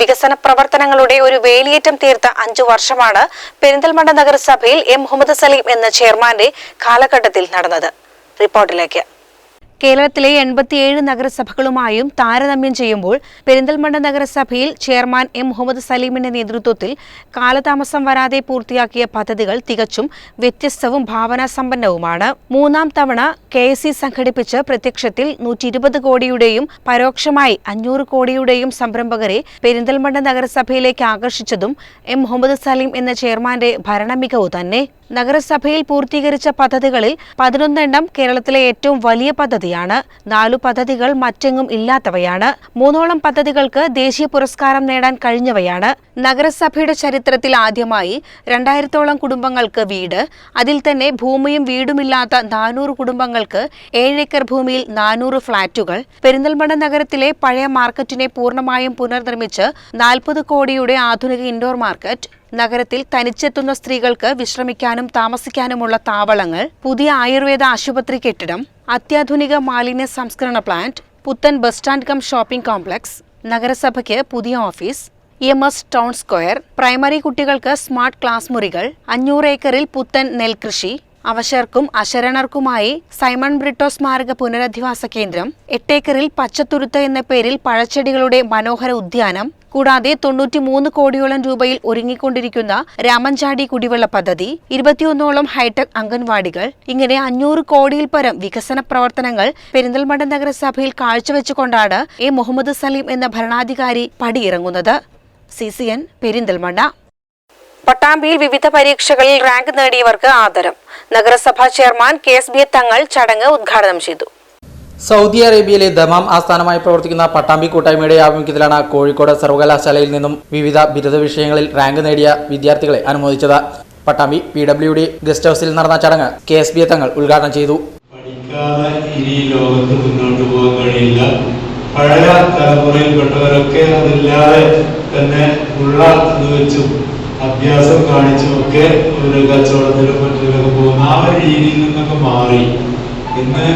വികസന പ്രവർത്തനങ്ങളുടെ ഒരു വേലിയേറ്റം തീർത്ത 5 വർഷമാണ് പെരിന്തൽമണ്ണ നഗരസഭയിൽ എം മുഹമ്മദ് സലീം എന്ന ചെയർമാന്റെ കാലഘട്ടത്തിൽ നടന്നത്. റിപ്പോർട്ടിലേക്ക്. കേരളത്തിലെ 87 നഗരസഭകളുമായും താരതമ്യം ചെയ്യുമ്പോൾ പെരിന്തൽമണ്ണ നഗരസഭയിൽ ചെയർമാൻ എം മുഹമ്മദ് സലീമിന്റെ നേതൃത്വത്തിൽ കാലതാമസം വരാതെ പൂർത്തിയാക്കിയ പദ്ധതികൾ തികച്ചും വ്യത്യസ്തവും ഭാവനാസമ്പന്നവുമാണ്. 3ാം തവണ KSC സംഘടിപ്പിച്ച് പ്രത്യക്ഷത്തിൽ 120 കോടിയുടെയും പരോക്ഷമായി 500 കോടിയുടെയും സംരംഭകരെ പെരിന്തൽമണ്ണ നഗരസഭയിലേക്ക് ആകർഷിച്ചതും എം മുഹമ്മദ് സലീം എന്ന ചെയർമാന്റെ ഭരണമികവു തന്നെ. നഗരസഭയിൽ പൂർത്തീകരിച്ച പദ്ധതികളിൽ 11 എണ്ണം കേരളത്തിലെ ഏറ്റവും വലിയ പദ്ധതിയാണ്. 4 പദ്ധതികൾ മറ്റെങ്ങും ഇല്ലാത്തവയാണ്. 3ഓളം പദ്ധതികൾക്ക് ദേശീയ പുരസ്കാരം നേടാൻ കഴിഞ്ഞവയാണ്. നഗരസഭയുടെ ചരിത്രത്തിൽ ആദ്യമായി 2000ഓളം കുടുംബങ്ങൾക്ക് വീട്, അതിൽ തന്നെ ഭൂമിയും വീടുമില്ലാത്ത 400 കുടുംബങ്ങൾക്ക് 7 ഏക്കർ ഭൂമിയിൽ 400 ഫ്ളാറ്റുകൾ. പെരിന്തൽമണ്ണ നഗരത്തിലെ പഴയ മാർക്കറ്റിനെ പൂർണ്ണമായും പുനർനിർമ്മിച്ച് 40 കോടിയുടെ ആധുനിക ഇൻഡോർ മാർക്കറ്റ്, നഗരത്തിൽ തനിച്ചെത്തുന്ന സ്ത്രീകൾക്ക് വിശ്രമിക്കാനും താമസിക്കാനുമുള്ള താവളങ്ങൾ, പുതിയ ആയുർവേദ ആശുപത്രി കെട്ടിടം, അത്യാധുനിക മാലിന്യ സംസ്കരണ പ്ലാന്റ്, പുത്തൻ bus stand cum shopping complex, നഗരസഭയ്ക്ക് പുതിയ office, EMS town square, primary കുട്ടികൾക്ക് സ്മാർട്ട് ക്ലാസ് മുറികൾ, 500 ഏക്കറിൽ പുത്തൻ നെൽകൃഷി, അവശർക്കും അശരണർക്കുമായി സൈമൺ ബ്രിട്ടോ സ്മാരക പുനരധിവാസ കേന്ദ്രം, 8 ഏക്കറിൽ പച്ചത്തുരുത്ത് എന്ന പേരിൽ പഴച്ചെടികളുടെ മനോഹര ഉദ്യാനം, കൂടാതെ 93 കോടിയോളം രൂപയിൽ ഒരുങ്ങിക്കൊണ്ടിരിക്കുന്ന രാമൻചാടി കുടിവെള്ള പദ്ധതി, 21ഓളം ഹൈടെക് അംഗൻവാടികൾ, ഇങ്ങനെ 500 കോടിയിൽ പരം വികസന പ്രവർത്തനങ്ങൾ പെരിന്തൽമണ്ണ നഗരസഭയിൽ കാഴ്ചവെച്ചുകൊണ്ടാണ് എ മുഹമ്മദ് സലീം എന്ന ഭരണാധികാരി പടിയിറങ്ങുന്നത്. CCN പെരിന്തൽമണ്ണ. പട്ടാമ്പിയിൽ വിവിധ പരീക്ഷകളിൽ റാങ്ക് നേടിയവർക്ക് ആദരം. നഗരസഭാ ചെയർമാൻ KSB തങ്ങൾ ചടങ്ങ് ഉദ്ഘാടനം ചെയ്തു. സൗദി അറേബ്യയിലെ ദമാം ആസ്ഥാനമായി പ്രവർത്തിക്കുന്ന പട്ടാമ്പി കൂട്ടായ്മയുടെ ആഭിമുഖ്യത്തിലാണ് കോഴിക്കോട് സർവകലാശാലയിൽ നിന്നും വിവിധ ബിരുദ വിഷയങ്ങളിൽ റാങ്ക് നേടിയ വിദ്യാർത്ഥികളെ അനുമോദിച്ചത്. പട്ടാമ്പി PWD ഗസ്റ്റ് ഹൌസിൽ നടന്ന ചടങ്ങ് KSB തങ്ങൾ ഉദ്ഘാടനം ചെയ്തു. പഠിക്കാതെ ഇനി ലോകത്ത് മുന്നോട്ട് പോകാൻ കഴിയില്ല. പഴയ തലമുറയിൽപ്പെട്ടവരൊക്കെ അതില്ലാതെ തന്നെ ഉള്ള ഇത് വെച്ചും അഭ്യാസം കാണിച്ചുമൊക്കെ ഒരു കച്ചവടത്തിലും മറ്റൊക്കെ പോകുന്ന ആ ഒരു രീതിയിൽ നിന്നൊക്കെ മാറി ഇന്ന്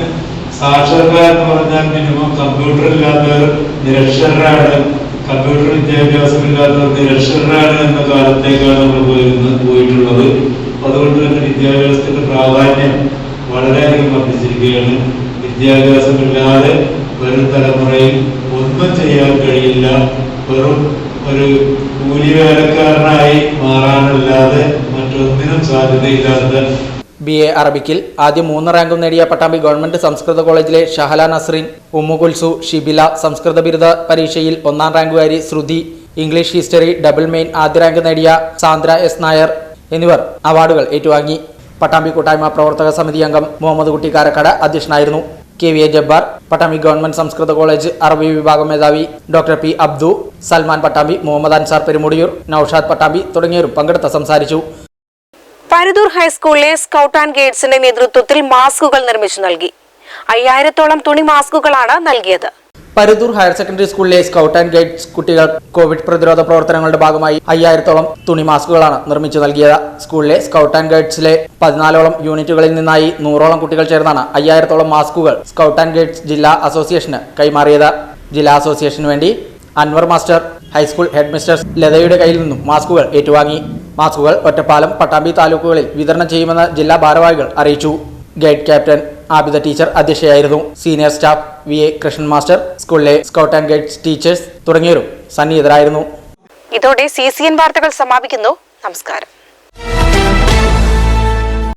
സാക്ഷരത എന്ന് പറഞ്ഞാൽ മിനിമം കമ്പ്യൂട്ടർ ഇല്ലാത്തവർ നിരക്ഷരരാണ്, കമ്പ്യൂട്ടർ വിദ്യാഭ്യാസം ഇല്ലാത്തവർ നിരക്ഷരരാണ് എന്ന കാലത്തേക്കാണ് നമ്മൾ പോയിട്ടുള്ളത്. അതുകൊണ്ട് തന്നെ വിദ്യാഭ്യാസത്തിന്റെ പ്രാധാന്യം വളരെയധികം വർദ്ധിച്ചിരിക്കുകയാണ്. വിദ്യാഭ്യാസമില്ലാതെ വരും തലമുറയിൽ ഒന്നും ചെയ്യാൻ കഴിയില്ല. വെറും ഒരു കൂലിവേലക്കാരനായി മാറാനല്ലാതെ മറ്റൊന്നിനും സാധ്യതയില്ലാത്ത BA അറബിക്കിൽ ആദ്യം 3 റാങ്കും നേടിയ പട്ടാമ്പി ഗവൺമെന്റ് സംസ്കൃത കോളേജിലെ ഷഹല നസ്രീൻ, ഉമ്മുകുൽസു, ഷിബില സംസ്കൃത ബിരുദ പരീക്ഷയിൽ 1ാം റാങ്കുകാരി ശ്രുതി, ഇംഗ്ലീഷ് ഹിസ്റ്ററി ഡബിൾ മെയിൻ ആദ്യ റാങ്ക് നേടിയ സാന്ദ്ര എസ് നായർ എന്നിവർ അവാർഡുകൾ ഏറ്റുവാങ്ങി. പട്ടാമ്പി കൂട്ടായ്മ പ്രവർത്തക സമിതി അംഗം മുഹമ്മദ് കുട്ടി കാരക്കാട് അധ്യക്ഷനായിരുന്നു. KVA ജബ്ബാർ, പട്ടാമ്പി ഗവൺമെന്റ് സംസ്കൃത കോളേജ് അറബി വിഭാഗം മേധാവി ഡോക്ടർ P. അബ്ദു, സൽമാൻ പട്ടാമ്പി, മുഹമ്മദ് അൻസാർ പെരുമുടിയൂർ, നൌഷാദ് പട്ടാമ്പി തുടങ്ങിയവരും പങ്കെടുത്ത് സംസാരിച്ചു. പരുതൂർ ഹൈസ്കൂളിലെ സ്കൗട്ട് ആൻഡ് ഗൈഡ്സിന്റെ നേതൃത്വത്തിൽ മാസ്കുകൾ നിർമ്മിച്ചു നൽകി. 5000-ഓളം തുണി മാസ്കുകളാണ് നൽകിയത്. പരുതൂർ ഹയർ സെക്കൻഡറി സ്കൂളിലെ സ്കൗട്ട് ആൻഡ് ഗൈഡ്സ് കുട്ടികൾ കോവിഡ് പ്രതിരോധ പ്രവർത്തനങ്ങളുടെ ഭാഗമായി 5000-ഓളം തുണി മാസ്കുകളാണ് നിർമ്മിച്ചു നൽകിയത്. സ്കൂളിലെ സ്കൗട്ട് ആൻഡ് ഗൈഡ്സിലെ 14ഓളം യൂണിറ്റുകളിൽ നിന്നായി 100ഓളം കുട്ടികൾ ചേർന്നാണ് 5000-ഓളം മാസ്കുകൾ സ്കൗട്ട് ആൻഡ് ഗൈഡ്സ് ജില്ലാ അസോസിയേഷന് കൈമാറിയത്. ജില്ലാ അസോസിയേഷന് വേണ്ടി Anwar master high school head mister ലതയുടെ കയ്യിൽ നിന്നും മാസ്കുകൾ ഏറ്റുവാങ്ങി. മാസ്കുകൾ ഒറ്റപ്പാലം, പട്ടാമ്പി താലൂക്കുകളിൽ വിതരണം ചെയ്യുമെന്ന് ജില്ലാ ഭാരവാഹികൾ അറിയിച്ചു. ഗൈഡ് ക്യാപ്റ്റൻ ആബിദ ടീച്ചർ അധ്യക്ഷയായിരുന്നു. Senior staff VA Krishnan master, സ്കൂളിലെ സ്കൗട്ട് ആൻഡ് ഗൈഡ്സ് ടീച്ചേഴ്സ് തുടങ്ങിയവരും സന്നിഹിതരായിരുന്നു. ഇതോടെ CCN വാർത്തകൾ സമാപിക്കുന്നു. നമസ്കാരം.